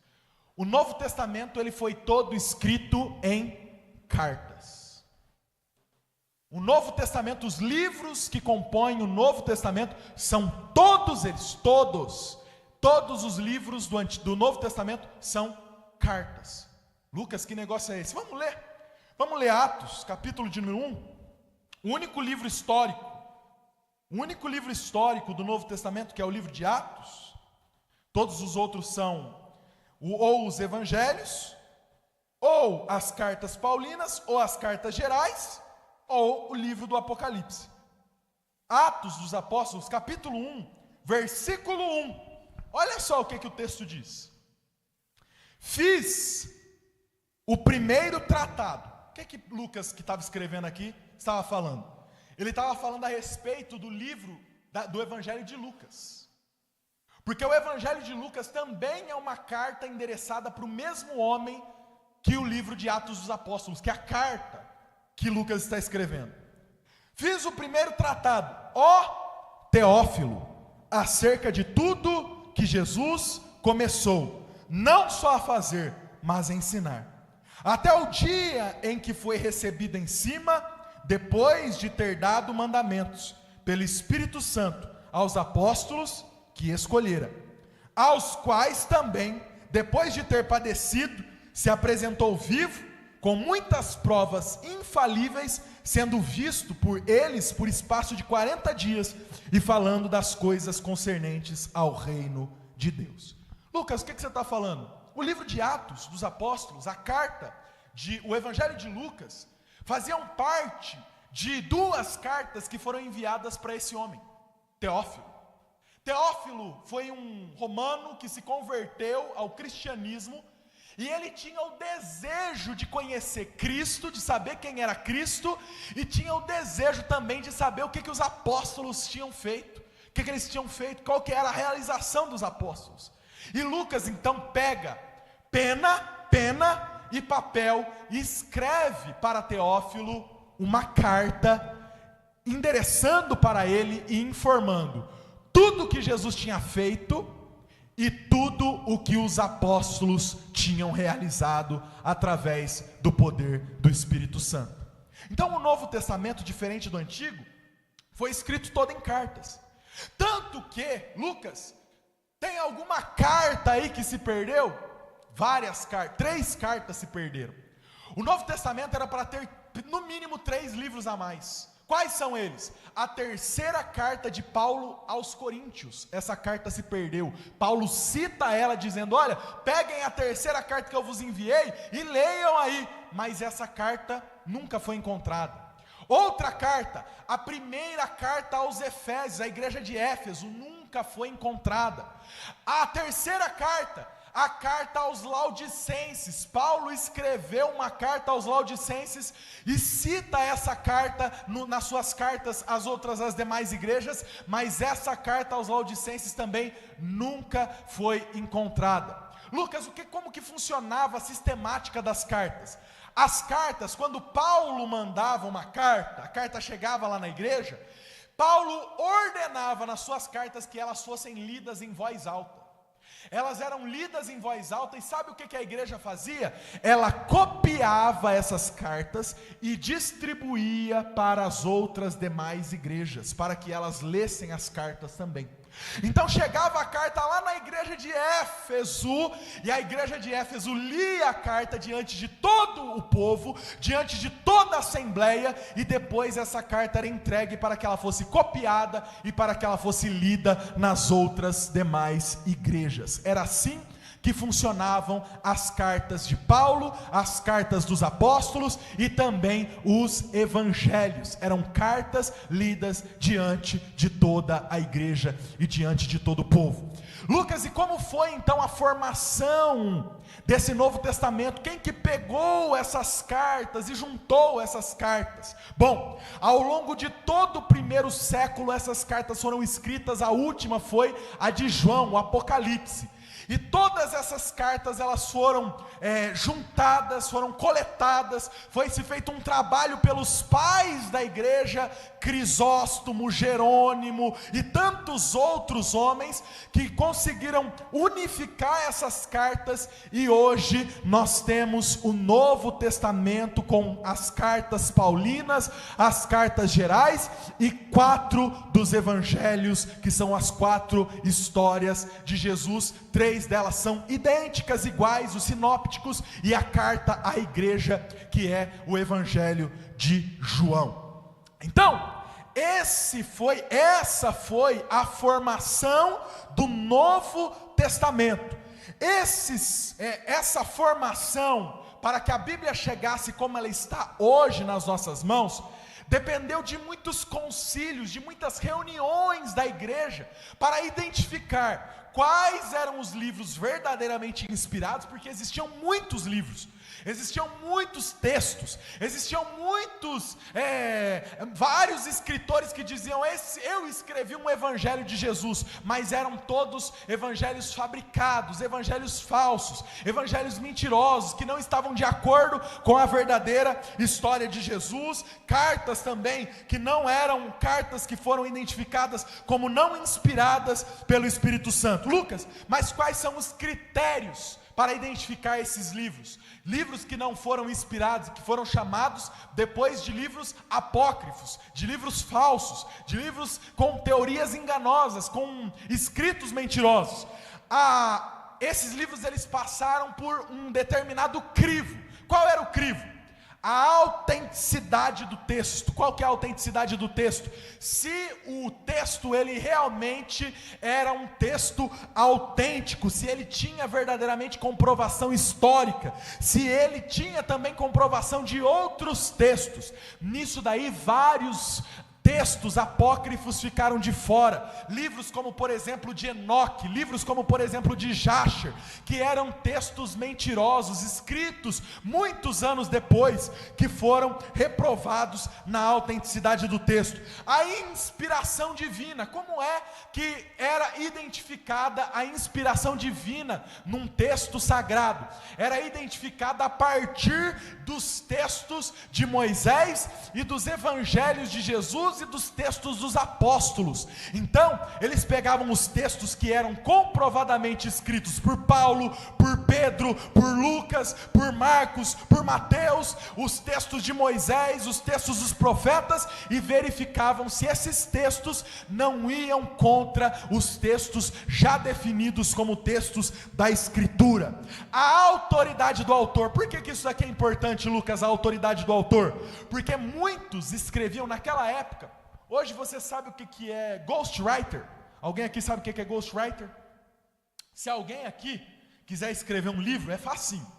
O Novo Testamento, ele foi todo escrito em cartas. O Novo Testamento, os livros que compõem o Novo Testamento, são todos eles, todos os livros do Novo Testamento são cartas. Lucas, que negócio é esse? Vamos ler Atos, capítulo de número 1, o único livro histórico do Novo Testamento, que é o livro de Atos. Todos os outros são ou os evangelhos, ou as cartas paulinas, ou as cartas gerais, ou o livro do Apocalipse. Atos dos Apóstolos, capítulo 1, versículo 1. Olha só o que o texto diz: fiz o primeiro tratado. O que Lucas, que estava escrevendo aqui, estava falando? Ele estava falando a respeito do livro do Evangelho de Lucas. Porque o Evangelho de Lucas também é uma carta endereçada para o mesmo homem que o livro de Atos dos Apóstolos, que é a carta que Lucas está escrevendo. Fiz o primeiro tratado, ó Teófilo, acerca de tudo que Jesus começou, não só a fazer, mas a ensinar, até o dia em que foi recebido em cima, depois de ter dado mandamentos pelo Espírito Santo aos apóstolos que escolhera, aos quais também, depois de ter padecido, se apresentou vivo, com muitas provas infalíveis, sendo visto por eles por espaço de 40 dias, e falando das coisas concernentes ao reino de Deus. Lucas, o que você está falando? O livro de Atos dos Apóstolos, a carta, o Evangelho de Lucas, faziam parte de duas cartas que foram enviadas para esse homem, Teófilo. Teófilo foi um romano que se converteu ao cristianismo, e ele tinha o desejo de conhecer Cristo, de saber quem era Cristo, e tinha o desejo também de saber o que os apóstolos tinham feito, o que eles tinham feito, qual que era a realização dos apóstolos. E Lucas então pega pena e papel e escreve para Teófilo uma carta, endereçando para ele e informando tudo o que Jesus tinha feito e tudo o que os apóstolos tinham realizado através do poder do Espírito Santo. Então o Novo Testamento, diferente do Antigo, foi escrito todo em cartas. Tanto que, Lucas, tem alguma carta aí que se perdeu? Várias cartas, 3 cartas se perderam. O Novo Testamento era para ter no mínimo 3 livros a mais. Quais são eles? A terceira carta de Paulo aos Coríntios, essa carta se perdeu. Paulo cita ela dizendo, olha, peguem a terceira carta que eu vos enviei e leiam aí, mas essa carta nunca foi encontrada. Outra carta, a primeira carta aos Efésios, a igreja de Éfeso, nunca foi encontrada. A terceira carta, a carta aos Laodicenses, Paulo escreveu uma carta aos Laodicenses e cita essa carta nas suas cartas às demais igrejas, mas essa carta aos Laodicenses também nunca foi encontrada. Lucas, como que funcionava a sistemática das cartas? As cartas, quando Paulo mandava uma carta, a carta chegava lá na igreja, Paulo ordenava nas suas cartas que elas fossem lidas em voz alta. Elas eram lidas em voz alta, e sabe o que a igreja fazia? Ela copiava essas cartas e distribuía para as outras demais igrejas, para que elas lessem as cartas também. Então chegava a carta lá na igreja de Éfeso, e a igreja de Éfeso lia a carta diante de todo o povo, diante de toda a assembleia, e depois essa carta era entregue para que ela fosse copiada e para que ela fosse lida nas outras demais igrejas. Era assim que funcionavam as cartas de Paulo, as cartas dos apóstolos e também os evangelhos. Eram cartas lidas diante de toda a igreja e diante de todo o povo. Lucas, e como foi então a formação desse Novo Testamento? Quem que pegou essas cartas e juntou essas cartas? Bom, ao longo de todo o primeiro século essas cartas foram escritas. A última foi a de João, o Apocalipse. E todas essas cartas, elas foram juntadas, foram coletadas, foi-se feito um trabalho pelos pais da igreja, Crisóstomo, Jerônimo e tantos outros homens, que conseguiram unificar essas cartas, e hoje nós temos o Novo Testamento com as cartas paulinas, as cartas gerais e 4 dos evangelhos, que são as 4 histórias de Jesus. 3 delas são idênticas, iguais, os sinópticos, e a carta à igreja, que é o evangelho de João. Então, essa foi a formação do Novo Testamento. Essa formação, para que a Bíblia chegasse como ela está hoje nas nossas mãos, dependeu de muitos concílios, de muitas reuniões da igreja, para identificar quais eram os livros verdadeiramente inspirados, porque existiam muitos livros, existiam muitos textos, existiam vários escritores que diziam, eu escrevi um evangelho de Jesus, mas eram todos evangelhos fabricados, evangelhos falsos, evangelhos mentirosos, que não estavam de acordo com a verdadeira história de Jesus. Cartas também que não eram cartas que foram identificadas como não inspiradas pelo Espírito Santo. Lucas, mas quais são os critérios para identificar esses livros. Livros que não foram inspirados, que foram chamados depois de livros apócrifos, de livros falsos, de livros com teorias enganosas, com escritos mentirosos. Esses livros eles passaram por um determinado crivo. Qual era o crivo? A autenticidade do texto. Qual que é a autenticidade do texto? Se o texto ele realmente era um texto autêntico, se ele tinha verdadeiramente comprovação histórica, se ele tinha também comprovação de outros textos. Nisso daí vários textos apócrifos ficaram de fora, livros como por exemplo de Enoque, livros como por exemplo de Jasher, que eram textos mentirosos, escritos muitos anos depois, que foram reprovados na autenticidade do texto. A inspiração divina, como é que era identificada a inspiração divina num texto sagrado? Era identificada a partir dos textos de Moisés e dos evangelhos de Jesus e dos textos dos apóstolos. Então, eles pegavam os textos que eram comprovadamente escritos por Paulo, por Pedro, por Lucas, por Marcos, por Mateus, os textos de Moisés, os textos dos profetas, e verificavam se esses textos não iam contra os textos já definidos como textos da Escritura. A autoridade do autor. Por que isso aqui é importante, Lucas, a autoridade do autor? Porque muitos escreviam naquela época. Hoje você sabe o que é ghostwriter? Alguém aqui sabe o que é ghostwriter? Se alguém aqui quiser escrever um livro, é facinho.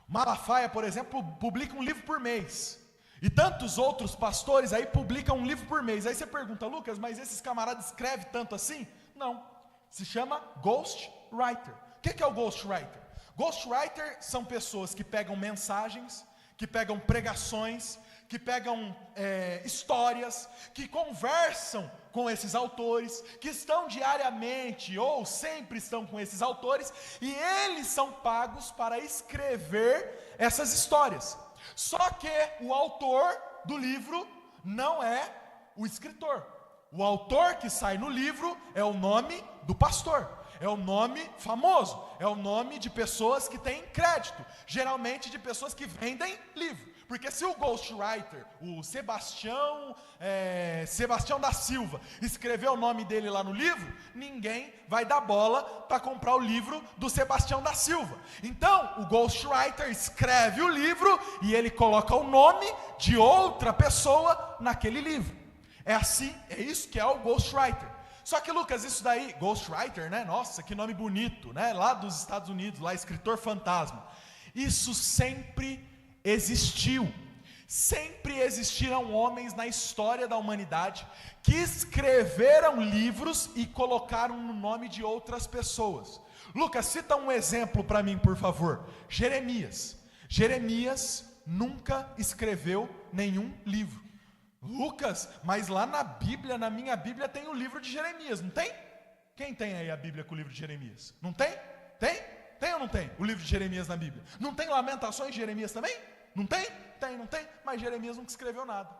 Malafaia, por exemplo, publica um livro por mês. E tantos outros pastores aí publicam um livro por mês. Aí você pergunta, Lucas, mas esses camaradas escrevem tanto assim? Não, se chama ghostwriter. O que é o ghostwriter? Ghostwriter são pessoas que pegam mensagens, que pegam pregações, que pegam histórias, que conversam com esses autores, que estão diariamente ou sempre estão com esses autores, e eles são pagos para escrever essas histórias. Só que o autor do livro não é o escritor. O autor que sai no livro é o nome do pastor, é o nome famoso, é o nome de pessoas que têm crédito, geralmente de pessoas que vendem livro. Porque se o ghostwriter, o Sebastião da Silva, escrever o nome dele lá no livro, ninguém vai dar bola para comprar o livro do Sebastião da Silva. Então, o ghostwriter escreve o livro e ele coloca o nome de outra pessoa naquele livro. É assim, é isso que é o ghostwriter. Só que, Lucas, isso daí, ghostwriter, né? Nossa, que nome bonito, né? Lá dos Estados Unidos, lá, escritor fantasma. Isso sempre existiu. Sempre existiram homens na história da humanidade que escreveram livros e colocaram no nome de outras pessoas. Lucas, cita um exemplo para mim, por favor. Jeremias. Jeremias nunca escreveu nenhum livro. Lucas, mas lá na Bíblia, na minha Bíblia, tem o livro de Jeremias, não tem? Quem tem aí a Bíblia com o livro de Jeremias? Não tem? Tem? Tem ou não tem o livro de Jeremias na Bíblia? Não tem Lamentações de Jeremias também? Não tem? Tem, não tem? Mas Jeremias nunca escreveu nada.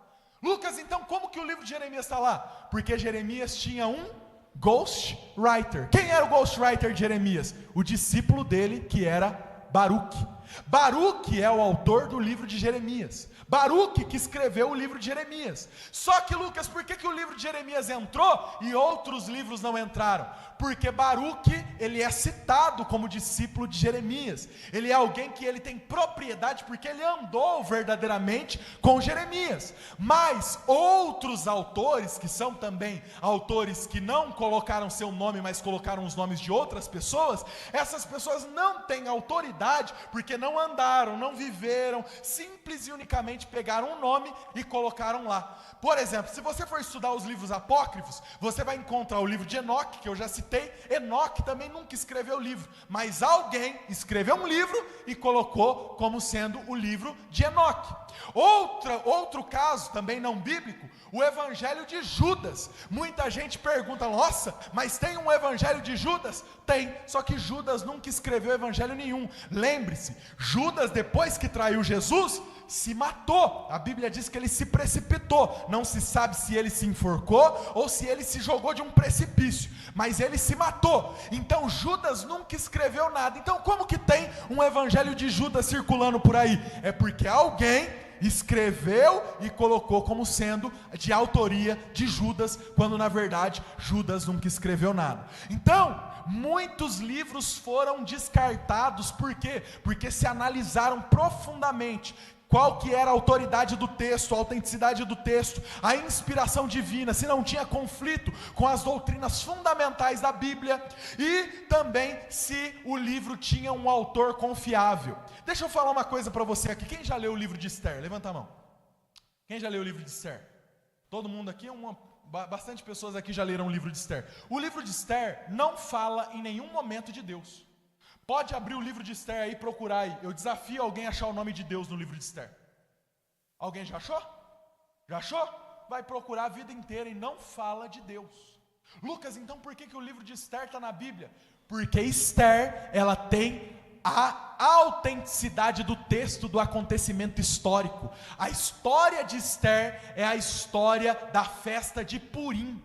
Lucas, então como que o livro de Jeremias está lá? Porque Jeremias tinha um ghostwriter. Quem era o ghostwriter de Jeremias? O discípulo dele, que era Baruque. Baruque é o autor do livro de Jeremias. Baruque que escreveu o livro de Jeremias. Só que, Lucas, por que o livro de Jeremias entrou e outros livros não entraram? Porque Baruque, ele é citado como discípulo de Jeremias. Ele é alguém que ele tem propriedade, porque ele andou verdadeiramente com Jeremias. Mas outros autores, que são também autores que não colocaram seu nome, mas colocaram os nomes de outras pessoas, essas pessoas não têm autoridade, porque não andaram, não viveram, simples e unicamente pegaram um nome e colocaram lá. Por exemplo, se você for estudar os livros apócrifos, você vai encontrar o livro de Enoque, que eu já citei. Enoque também nunca escreveu livro, mas alguém escreveu um livro e colocou como sendo o livro de Enoque. Outro caso, também não bíblico, o evangelho de Judas. Muita gente pergunta, nossa, mas tem um evangelho de Judas? Tem, só que Judas nunca escreveu evangelho nenhum. Lembre-se, Judas, depois que traiu Jesus, se matou. A Bíblia diz que ele se precipitou. Não se sabe se ele se enforcou ou se ele se jogou de um precipício, mas ele se matou. Então Judas nunca escreveu nada. Então como que tem um evangelho de Judas circulando por aí? É porque alguém escreveu e colocou como sendo de autoria de Judas, quando na verdade Judas nunca escreveu nada. Então, muitos livros foram descartados. Por quê? Porque se analisaram profundamente qual que era a autoridade do texto, a autenticidade do texto, a inspiração divina, se não tinha conflito com as doutrinas fundamentais da Bíblia, e também se o livro tinha um autor confiável. Deixa eu falar uma coisa para você aqui. Quem já leu o livro de Esther? Levanta a mão. Quem já leu o livro de Esther? Todo mundo aqui? Bastante pessoas aqui já leram o livro de Esther. O livro de Esther não fala em nenhum momento de Deus. Pode abrir o livro de Esther aí e procurar aí. Eu desafio alguém a achar o nome de Deus no livro de Esther. Alguém já achou? Já achou? Vai procurar a vida inteira e não fala de Deus. Lucas, então por que o livro de Esther está na Bíblia? Porque Esther, ela tem a autenticidade do texto, do acontecimento histórico. A história de Esther é a história da festa de Purim.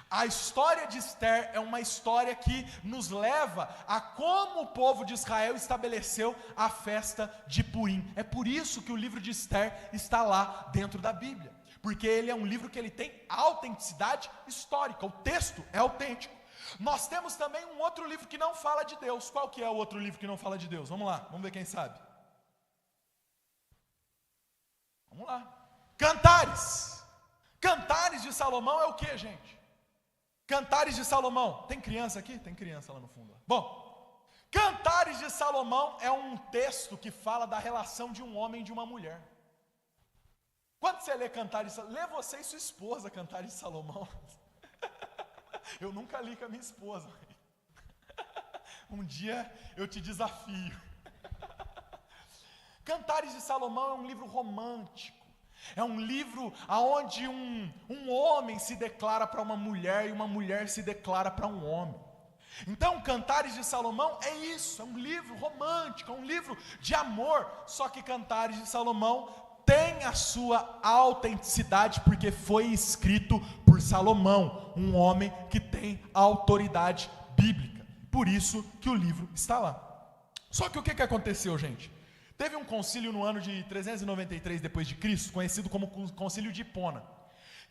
A história de Esther é uma história que nos leva a como o povo de Israel estabeleceu a festa de Purim. É por isso que o livro de Esther está lá dentro da Bíblia, porque ele é um livro que ele tem autenticidade histórica, o texto é autêntico. Nós temos também um outro livro que não fala de Deus. Qual que é o outro livro que não fala de Deus? Vamos lá, vamos ver quem sabe. Vamos lá. Cantares. Cantares de Salomão é o que, gente? Cantares de Salomão, tem criança aqui? Tem criança lá no fundo. Bom, Cantares de Salomão é um texto que fala da relação de um homem e de uma mulher. Quando você lê Cantares de Salomão, lê você e sua esposa Cantares de Salomão. Eu nunca li com a minha esposa. Um dia eu te desafio. Cantares de Salomão é um livro romântico. É um livro onde um homem se declara para uma mulher e uma mulher se declara para um homem. Então, Cantares de Salomão é isso, é um livro romântico, é um livro de amor. Só que Cantares de Salomão tem a sua autenticidade porque foi escrito por Salomão, um homem que tem autoridade bíblica. Por isso que o livro está lá. Só que o que aconteceu, gente? Teve um concílio no ano de 393 depois de Cristo, conhecido como Concílio de Hipona,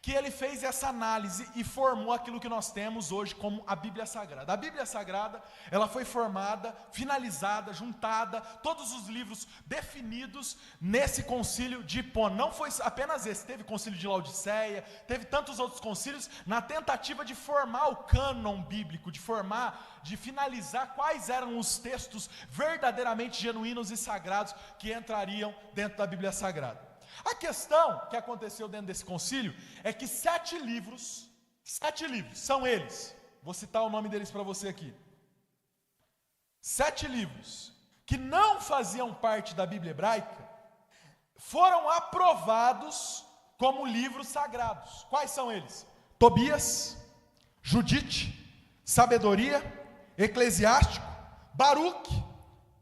que ele fez essa análise e formou aquilo que nós temos hoje como a Bíblia Sagrada. A Bíblia Sagrada, ela foi formada, finalizada, juntada, todos os livros definidos nesse concílio de Hipona. Não foi apenas esse, teve concílio de Laodiceia, teve tantos outros concílios, na tentativa de formar o cânon bíblico, de finalizar quais eram os textos verdadeiramente genuínos e sagrados que entrariam dentro da Bíblia Sagrada. A questão que aconteceu dentro desse concílio é que 7 livros são eles, vou citar o nome deles para você aqui, 7 livros que não faziam parte da Bíblia hebraica, foram aprovados como livros sagrados. Quais são eles? Tobias, Judite, Sabedoria, Eclesiástico, Baruque,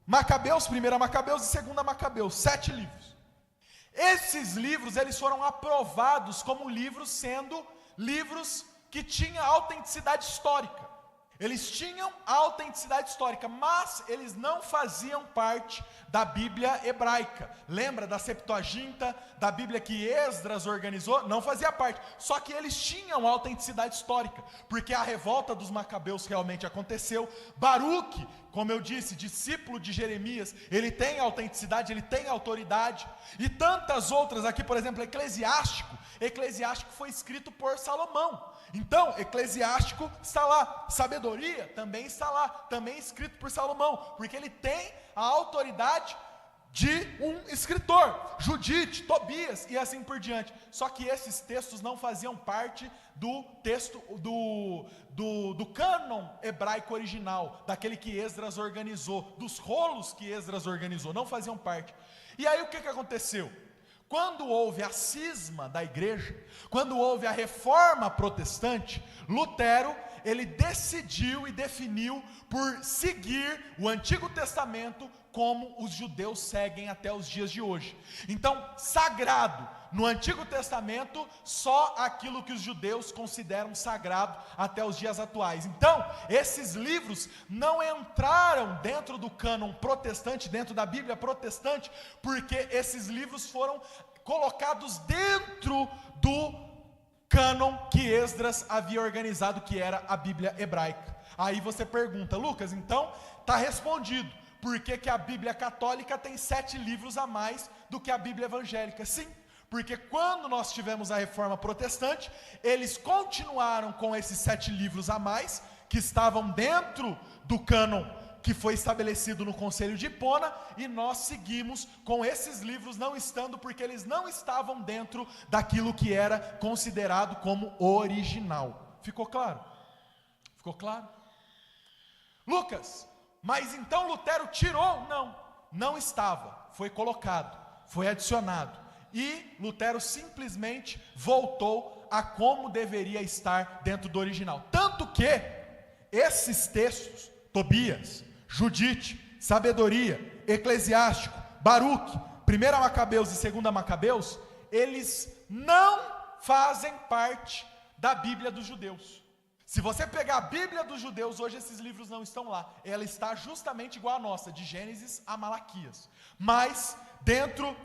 Macabeus, 1 Macabeus e 2 Macabeus, 7 livros. Esses livros, eles foram aprovados como livros, sendo livros que tinham autenticidade histórica. Eles tinham autenticidade histórica, mas eles não faziam parte da Bíblia hebraica. Lembra da Septuaginta, da Bíblia que Esdras organizou? Não fazia parte, só que eles tinham autenticidade histórica, porque a revolta dos Macabeus realmente aconteceu. Baruque, como eu disse, discípulo de Jeremias, ele tem autenticidade, ele tem autoridade, e tantas outras aqui, por exemplo, Eclesiástico foi escrito por Salomão. Então, Eclesiástico está lá, Sabedoria também está lá, também escrito por Salomão, porque ele tem a autoridade de um escritor, Judite, Tobias e assim por diante. Só que esses textos não faziam parte do texto, do cânon hebraico original, daquele que Esdras organizou, dos rolos que Esdras organizou, não faziam parte. E aí o que aconteceu? Quando houve a cisma da igreja, quando houve a reforma protestante, Lutero, ele decidiu e definiu por seguir o Antigo Testamento como os judeus seguem até os dias de hoje. Então, sagrado, no Antigo Testamento, só aquilo que os judeus consideram sagrado até os dias atuais. Então, esses livros não entraram dentro do cânon protestante, dentro da Bíblia protestante, porque esses livros foram colocados dentro do cânon que Esdras havia organizado, que era a Bíblia hebraica. Aí você pergunta, Lucas, então está respondido. Por que a Bíblia católica tem 7 livros a mais do que a Bíblia evangélica? Sim, porque quando nós tivemos a reforma protestante, eles continuaram com esses 7 livros a mais, que estavam dentro do cânon que foi estabelecido no Concílio de Hipona, e nós seguimos com esses livros não estando, porque eles não estavam dentro daquilo que era considerado como original. Ficou claro? Ficou claro? Lucas, mas então Lutero tirou? Não estava, foi colocado, foi adicionado, e Lutero simplesmente voltou a como deveria estar dentro do original, tanto que esses textos, Tobias, Judite, Sabedoria, Eclesiástico, Baruque, 1 Macabeus e 2 Macabeus, eles não fazem parte da Bíblia dos judeus. Se você pegar a Bíblia dos judeus, hoje esses livros não estão lá. Ela está justamente igual à nossa, de Gênesis a Malaquias. Mas, dentro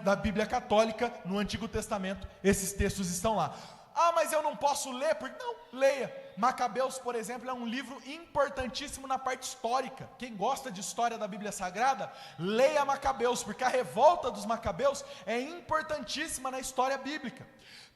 da Bíblia católica, no Antigo Testamento, esses textos estão lá. Ah, mas eu não posso ler? Não, leia. Macabeus, por exemplo, é um livro importantíssimo na parte histórica. Quem gosta de história da Bíblia Sagrada, leia Macabeus, porque a revolta dos Macabeus é importantíssima na história bíblica.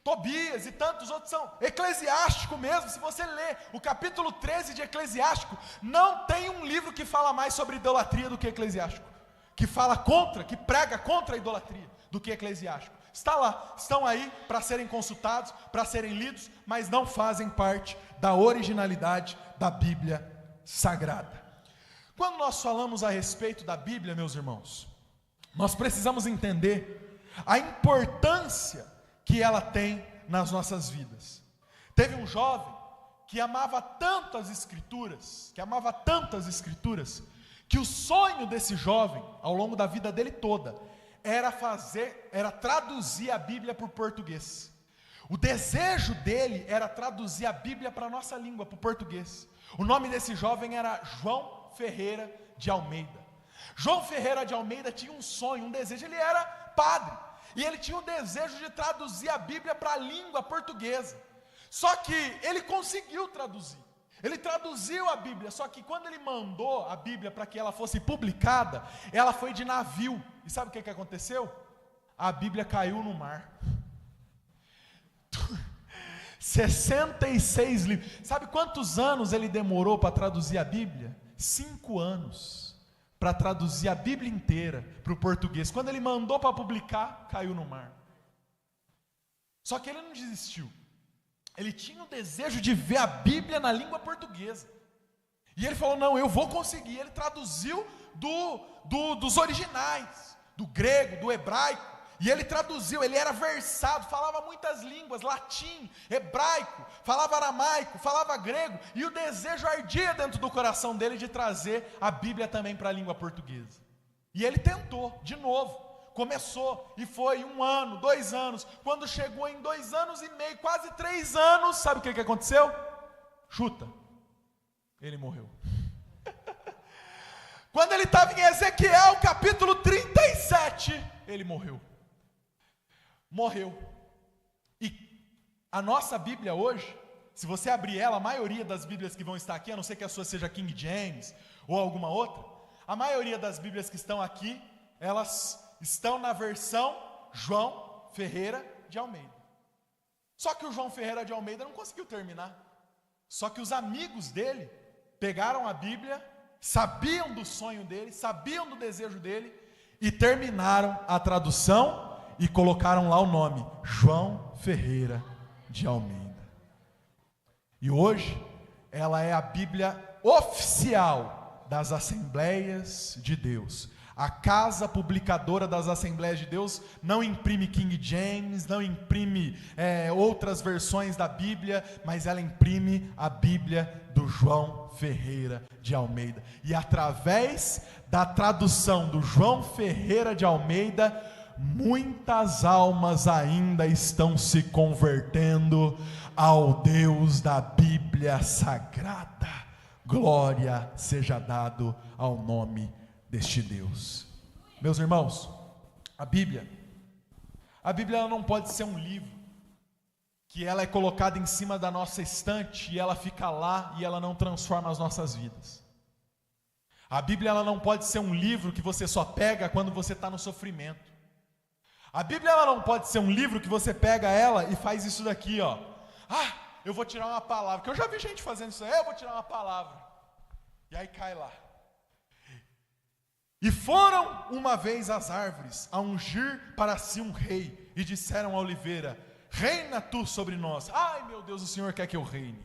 Tobias e tantos outros são. Eclesiástico mesmo, se você ler o capítulo 13 de Eclesiástico, não tem um livro que fala mais sobre idolatria do que Eclesiástico, que fala contra, que prega contra a idolatria do que Eclesiástico. Está lá, estão aí para serem consultados, para serem lidos, mas não fazem parte da originalidade da Bíblia Sagrada. Quando nós falamos a respeito da Bíblia, meus irmãos, nós precisamos entender a importância que ela tem nas nossas vidas. Teve um jovem que amava tanto as Escrituras, que o sonho desse jovem, ao longo da vida dele toda, era traduzir a Bíblia para o português. O desejo dele era traduzir a Bíblia para a nossa língua, para o português. O nome desse jovem era João Ferreira de Almeida. João Ferreira de Almeida tinha um sonho, um desejo, ele era padre, e ele tinha o desejo de traduzir a Bíblia para a língua portuguesa. Só que ele conseguiu traduzir. Ele traduziu a Bíblia, só que quando ele mandou a Bíblia para que ela fosse publicada, ela foi de navio. E sabe o que aconteceu? A Bíblia caiu no mar. 66 livros. Sabe quantos anos ele demorou para traduzir a Bíblia? 5 anos. Para traduzir a Bíblia inteira para o português. Quando ele mandou para publicar, caiu no mar. Só que ele não desistiu. Ele tinha o desejo de ver a Bíblia na língua portuguesa. E ele falou, não, eu vou conseguir. Ele traduziu dos originais, do grego, do hebraico. E ele traduziu, ele era versado, falava muitas línguas, latim, hebraico, falava aramaico, falava grego. E o desejo ardia dentro do coração dele de trazer a Bíblia também para a língua portuguesa. E ele tentou, de novo. Começou, e foi 1 ano, 2 anos. Quando chegou em 2 anos e meio, quase 3 anos, sabe o que aconteceu? Chuta, ele morreu. Quando ele estava em Ezequiel, capítulo 37, ele morreu. E a nossa Bíblia hoje, se você abrir ela, a maioria das Bíblias que vão estar aqui, a não ser que a sua seja King James, ou alguma outra, a maioria das Bíblias que estão aqui, elas estão na versão João Ferreira de Almeida. Só que o João Ferreira de Almeida não conseguiu terminar. Só que os amigos dele pegaram a Bíblia, sabiam do sonho dele, sabiam do desejo dele, e terminaram a tradução e colocaram lá o nome, João Ferreira de Almeida. E hoje, ela é a Bíblia oficial das Assembleias de Deus. A casa publicadora das Assembleias de Deus não imprime King James, não imprime outras versões da Bíblia, mas ela imprime a Bíblia do João Ferreira de Almeida. E através da tradução do João Ferreira de Almeida, muitas almas ainda estão se convertendo ao Deus da Bíblia Sagrada. Glória seja dado ao nome deste Deus. Meus irmãos, a Bíblia ela não pode ser um livro que ela é colocada em cima da nossa estante e ela fica lá e ela não transforma as nossas vidas. A Bíblia ela não pode ser um livro que você só pega quando você está no sofrimento. A Bíblia ela não pode ser um livro que você pega ela e faz isso daqui, ó. Eu vou tirar uma palavra, que eu já vi gente fazendo isso aí, eu vou tirar uma palavra. E aí cai lá. E foram uma vez as árvores a ungir para si um rei, e disseram à oliveira: reina tu sobre nós. Ai meu Deus, o Senhor quer que eu reine.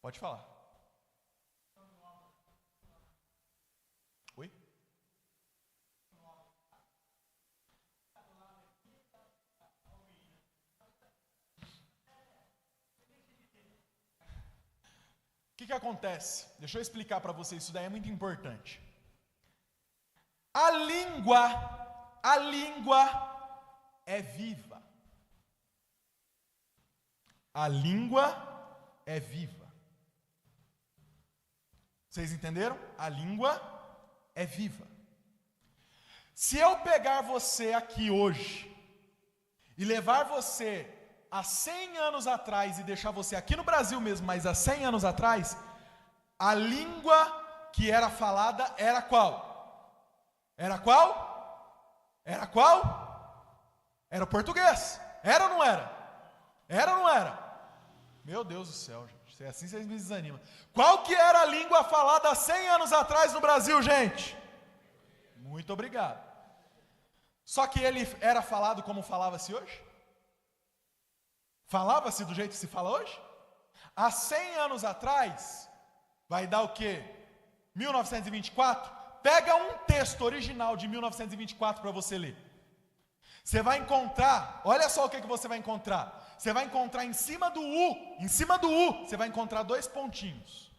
Pode falar. Oi? O que acontece? Deixa eu explicar para vocês, isso daí é muito importante. A língua é viva. A língua é viva. Vocês entenderam? A língua é viva. Se eu pegar você aqui hoje e levar você há 100 anos atrás e deixar você aqui no Brasil mesmo, mas há 100 anos atrás, a língua que era falada era qual? Era qual? Era qual? Era o português. Era ou não era? Era ou não era? Meu Deus do céu, gente. Se é assim, vocês me desanimam. Qual que era a língua falada há 100 anos atrás no Brasil, gente? Muito obrigado. Só que ele era falado como falava-se hoje? Falava-se do jeito que se fala hoje? Há 100 anos atrás, vai dar o quê? 1924? Pega um texto original de 1924 para você ler. Você vai encontrar, olha só o que você vai encontrar. Você vai encontrar em cima do U, você vai encontrar 2 pontinhos.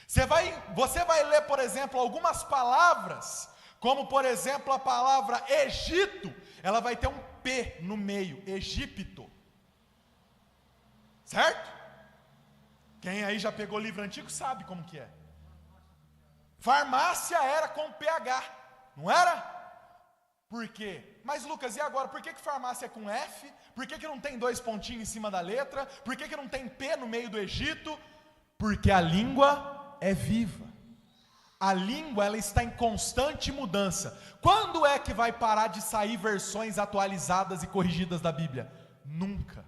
Você vai ler, por exemplo, algumas palavras, como por exemplo a palavra Egito, ela vai ter um P no meio, Egipto. Certo? Quem aí já pegou livro antigo sabe como que é. Farmácia era com PH, não era? Por quê? Mas Lucas, e agora? Por que farmácia é com F? Por que não tem 2 pontinhos em cima da letra? Por que não tem P no meio do Egito? Porque a língua é viva. A língua ela está em constante mudança. Quando é que vai parar de sair versões atualizadas e corrigidas da Bíblia? Nunca.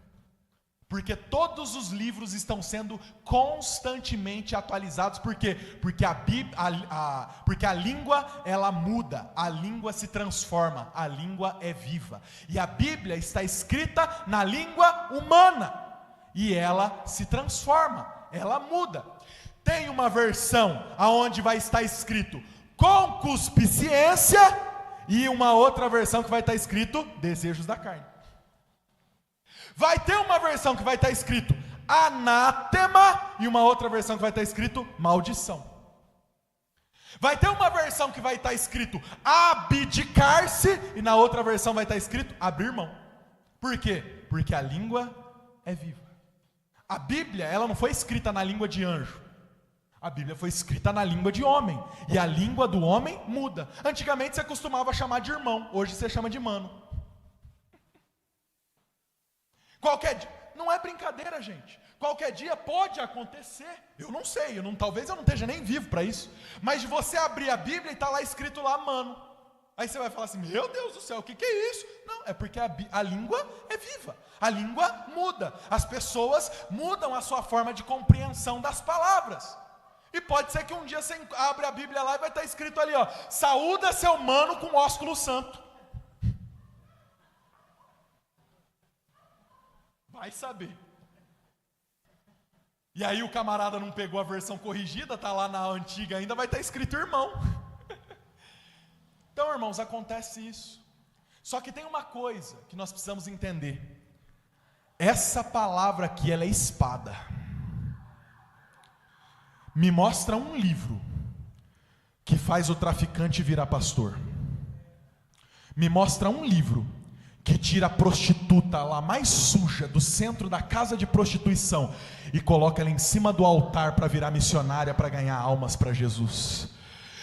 Porque todos os livros estão sendo constantemente atualizados. Por quê? Porque a língua ela muda, a língua se transforma, a língua é viva. E a Bíblia está escrita na língua humana. E ela se transforma, ela muda. Tem uma versão aonde vai estar escrito concupiscência e uma outra versão que vai estar escrito desejos da carne. Vai ter uma versão que vai estar escrito anátema e uma outra versão que vai estar escrito maldição. Vai ter uma versão que vai estar escrito abdicar-se e na outra versão vai estar escrito abrir mão. Por quê? Porque a língua é viva. A Bíblia, ela não foi escrita na língua de anjo. A Bíblia foi escrita na língua de homem. E a língua do homem muda. Antigamente você costumava chamar de irmão. Hoje você chama de mano. Qualquer dia. Não é brincadeira, gente. Qualquer dia pode acontecer. Eu não sei. Talvez eu não esteja nem vivo para isso. Mas de você abrir a Bíblia e está lá escrito lá mano. Aí você vai falar assim, meu Deus do céu, o que é isso? Não, é porque a língua é viva. A língua muda. As pessoas mudam a sua forma de compreensão das palavras. E pode ser que um dia você abre a Bíblia lá e vai estar escrito ali, ó, saúda seu mano com ósculo santo. Vai saber. E aí o camarada não pegou a versão corrigida, tá lá na antiga ainda, vai estar escrito irmão. Então, irmãos, acontece isso. Só que tem uma coisa que nós precisamos entender. Essa palavra aqui, ela é espada. Me mostra um livro que faz o traficante virar pastor. Me mostra um livro que tira a prostituta lá mais suja do centro da casa de prostituição e coloca ela em cima do altar para virar missionária, para ganhar almas para Jesus.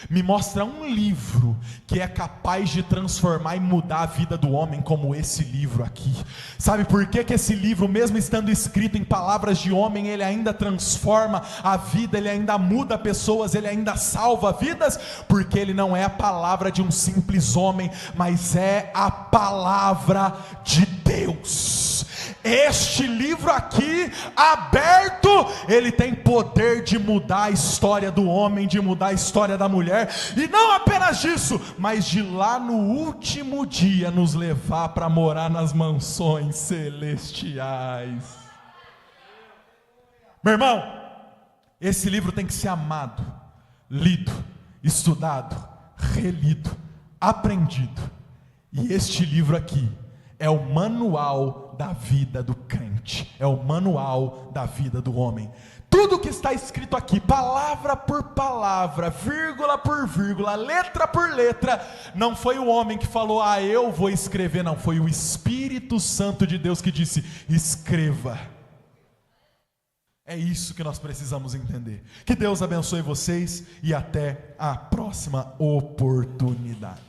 Me mostra um livro que é capaz de transformar e mudar a vida do homem, como esse livro aqui. Sabe por que esse livro, mesmo estando escrito em palavras de homem, ele ainda transforma a vida, ele ainda muda pessoas, ele ainda salva vidas? Porque ele não é a palavra de um simples homem, mas é a palavra de Deus. Este livro aqui, aberto, ele tem poder de mudar a história do homem, de mudar a história da mulher, e não apenas disso, mas de lá no último dia nos levar para morar nas mansões celestiais. Meu irmão, esse livro tem que ser amado, lido, estudado, relido, aprendido. E este livro aqui é o manual da vida do crente, é o manual da vida do homem. Tudo que está escrito aqui, palavra por palavra, vírgula por vírgula, letra por letra, não foi o homem que falou, eu vou escrever, não, foi o Espírito Santo de Deus que disse, escreva. É isso que nós precisamos entender. Que Deus abençoe vocês e até a próxima oportunidade.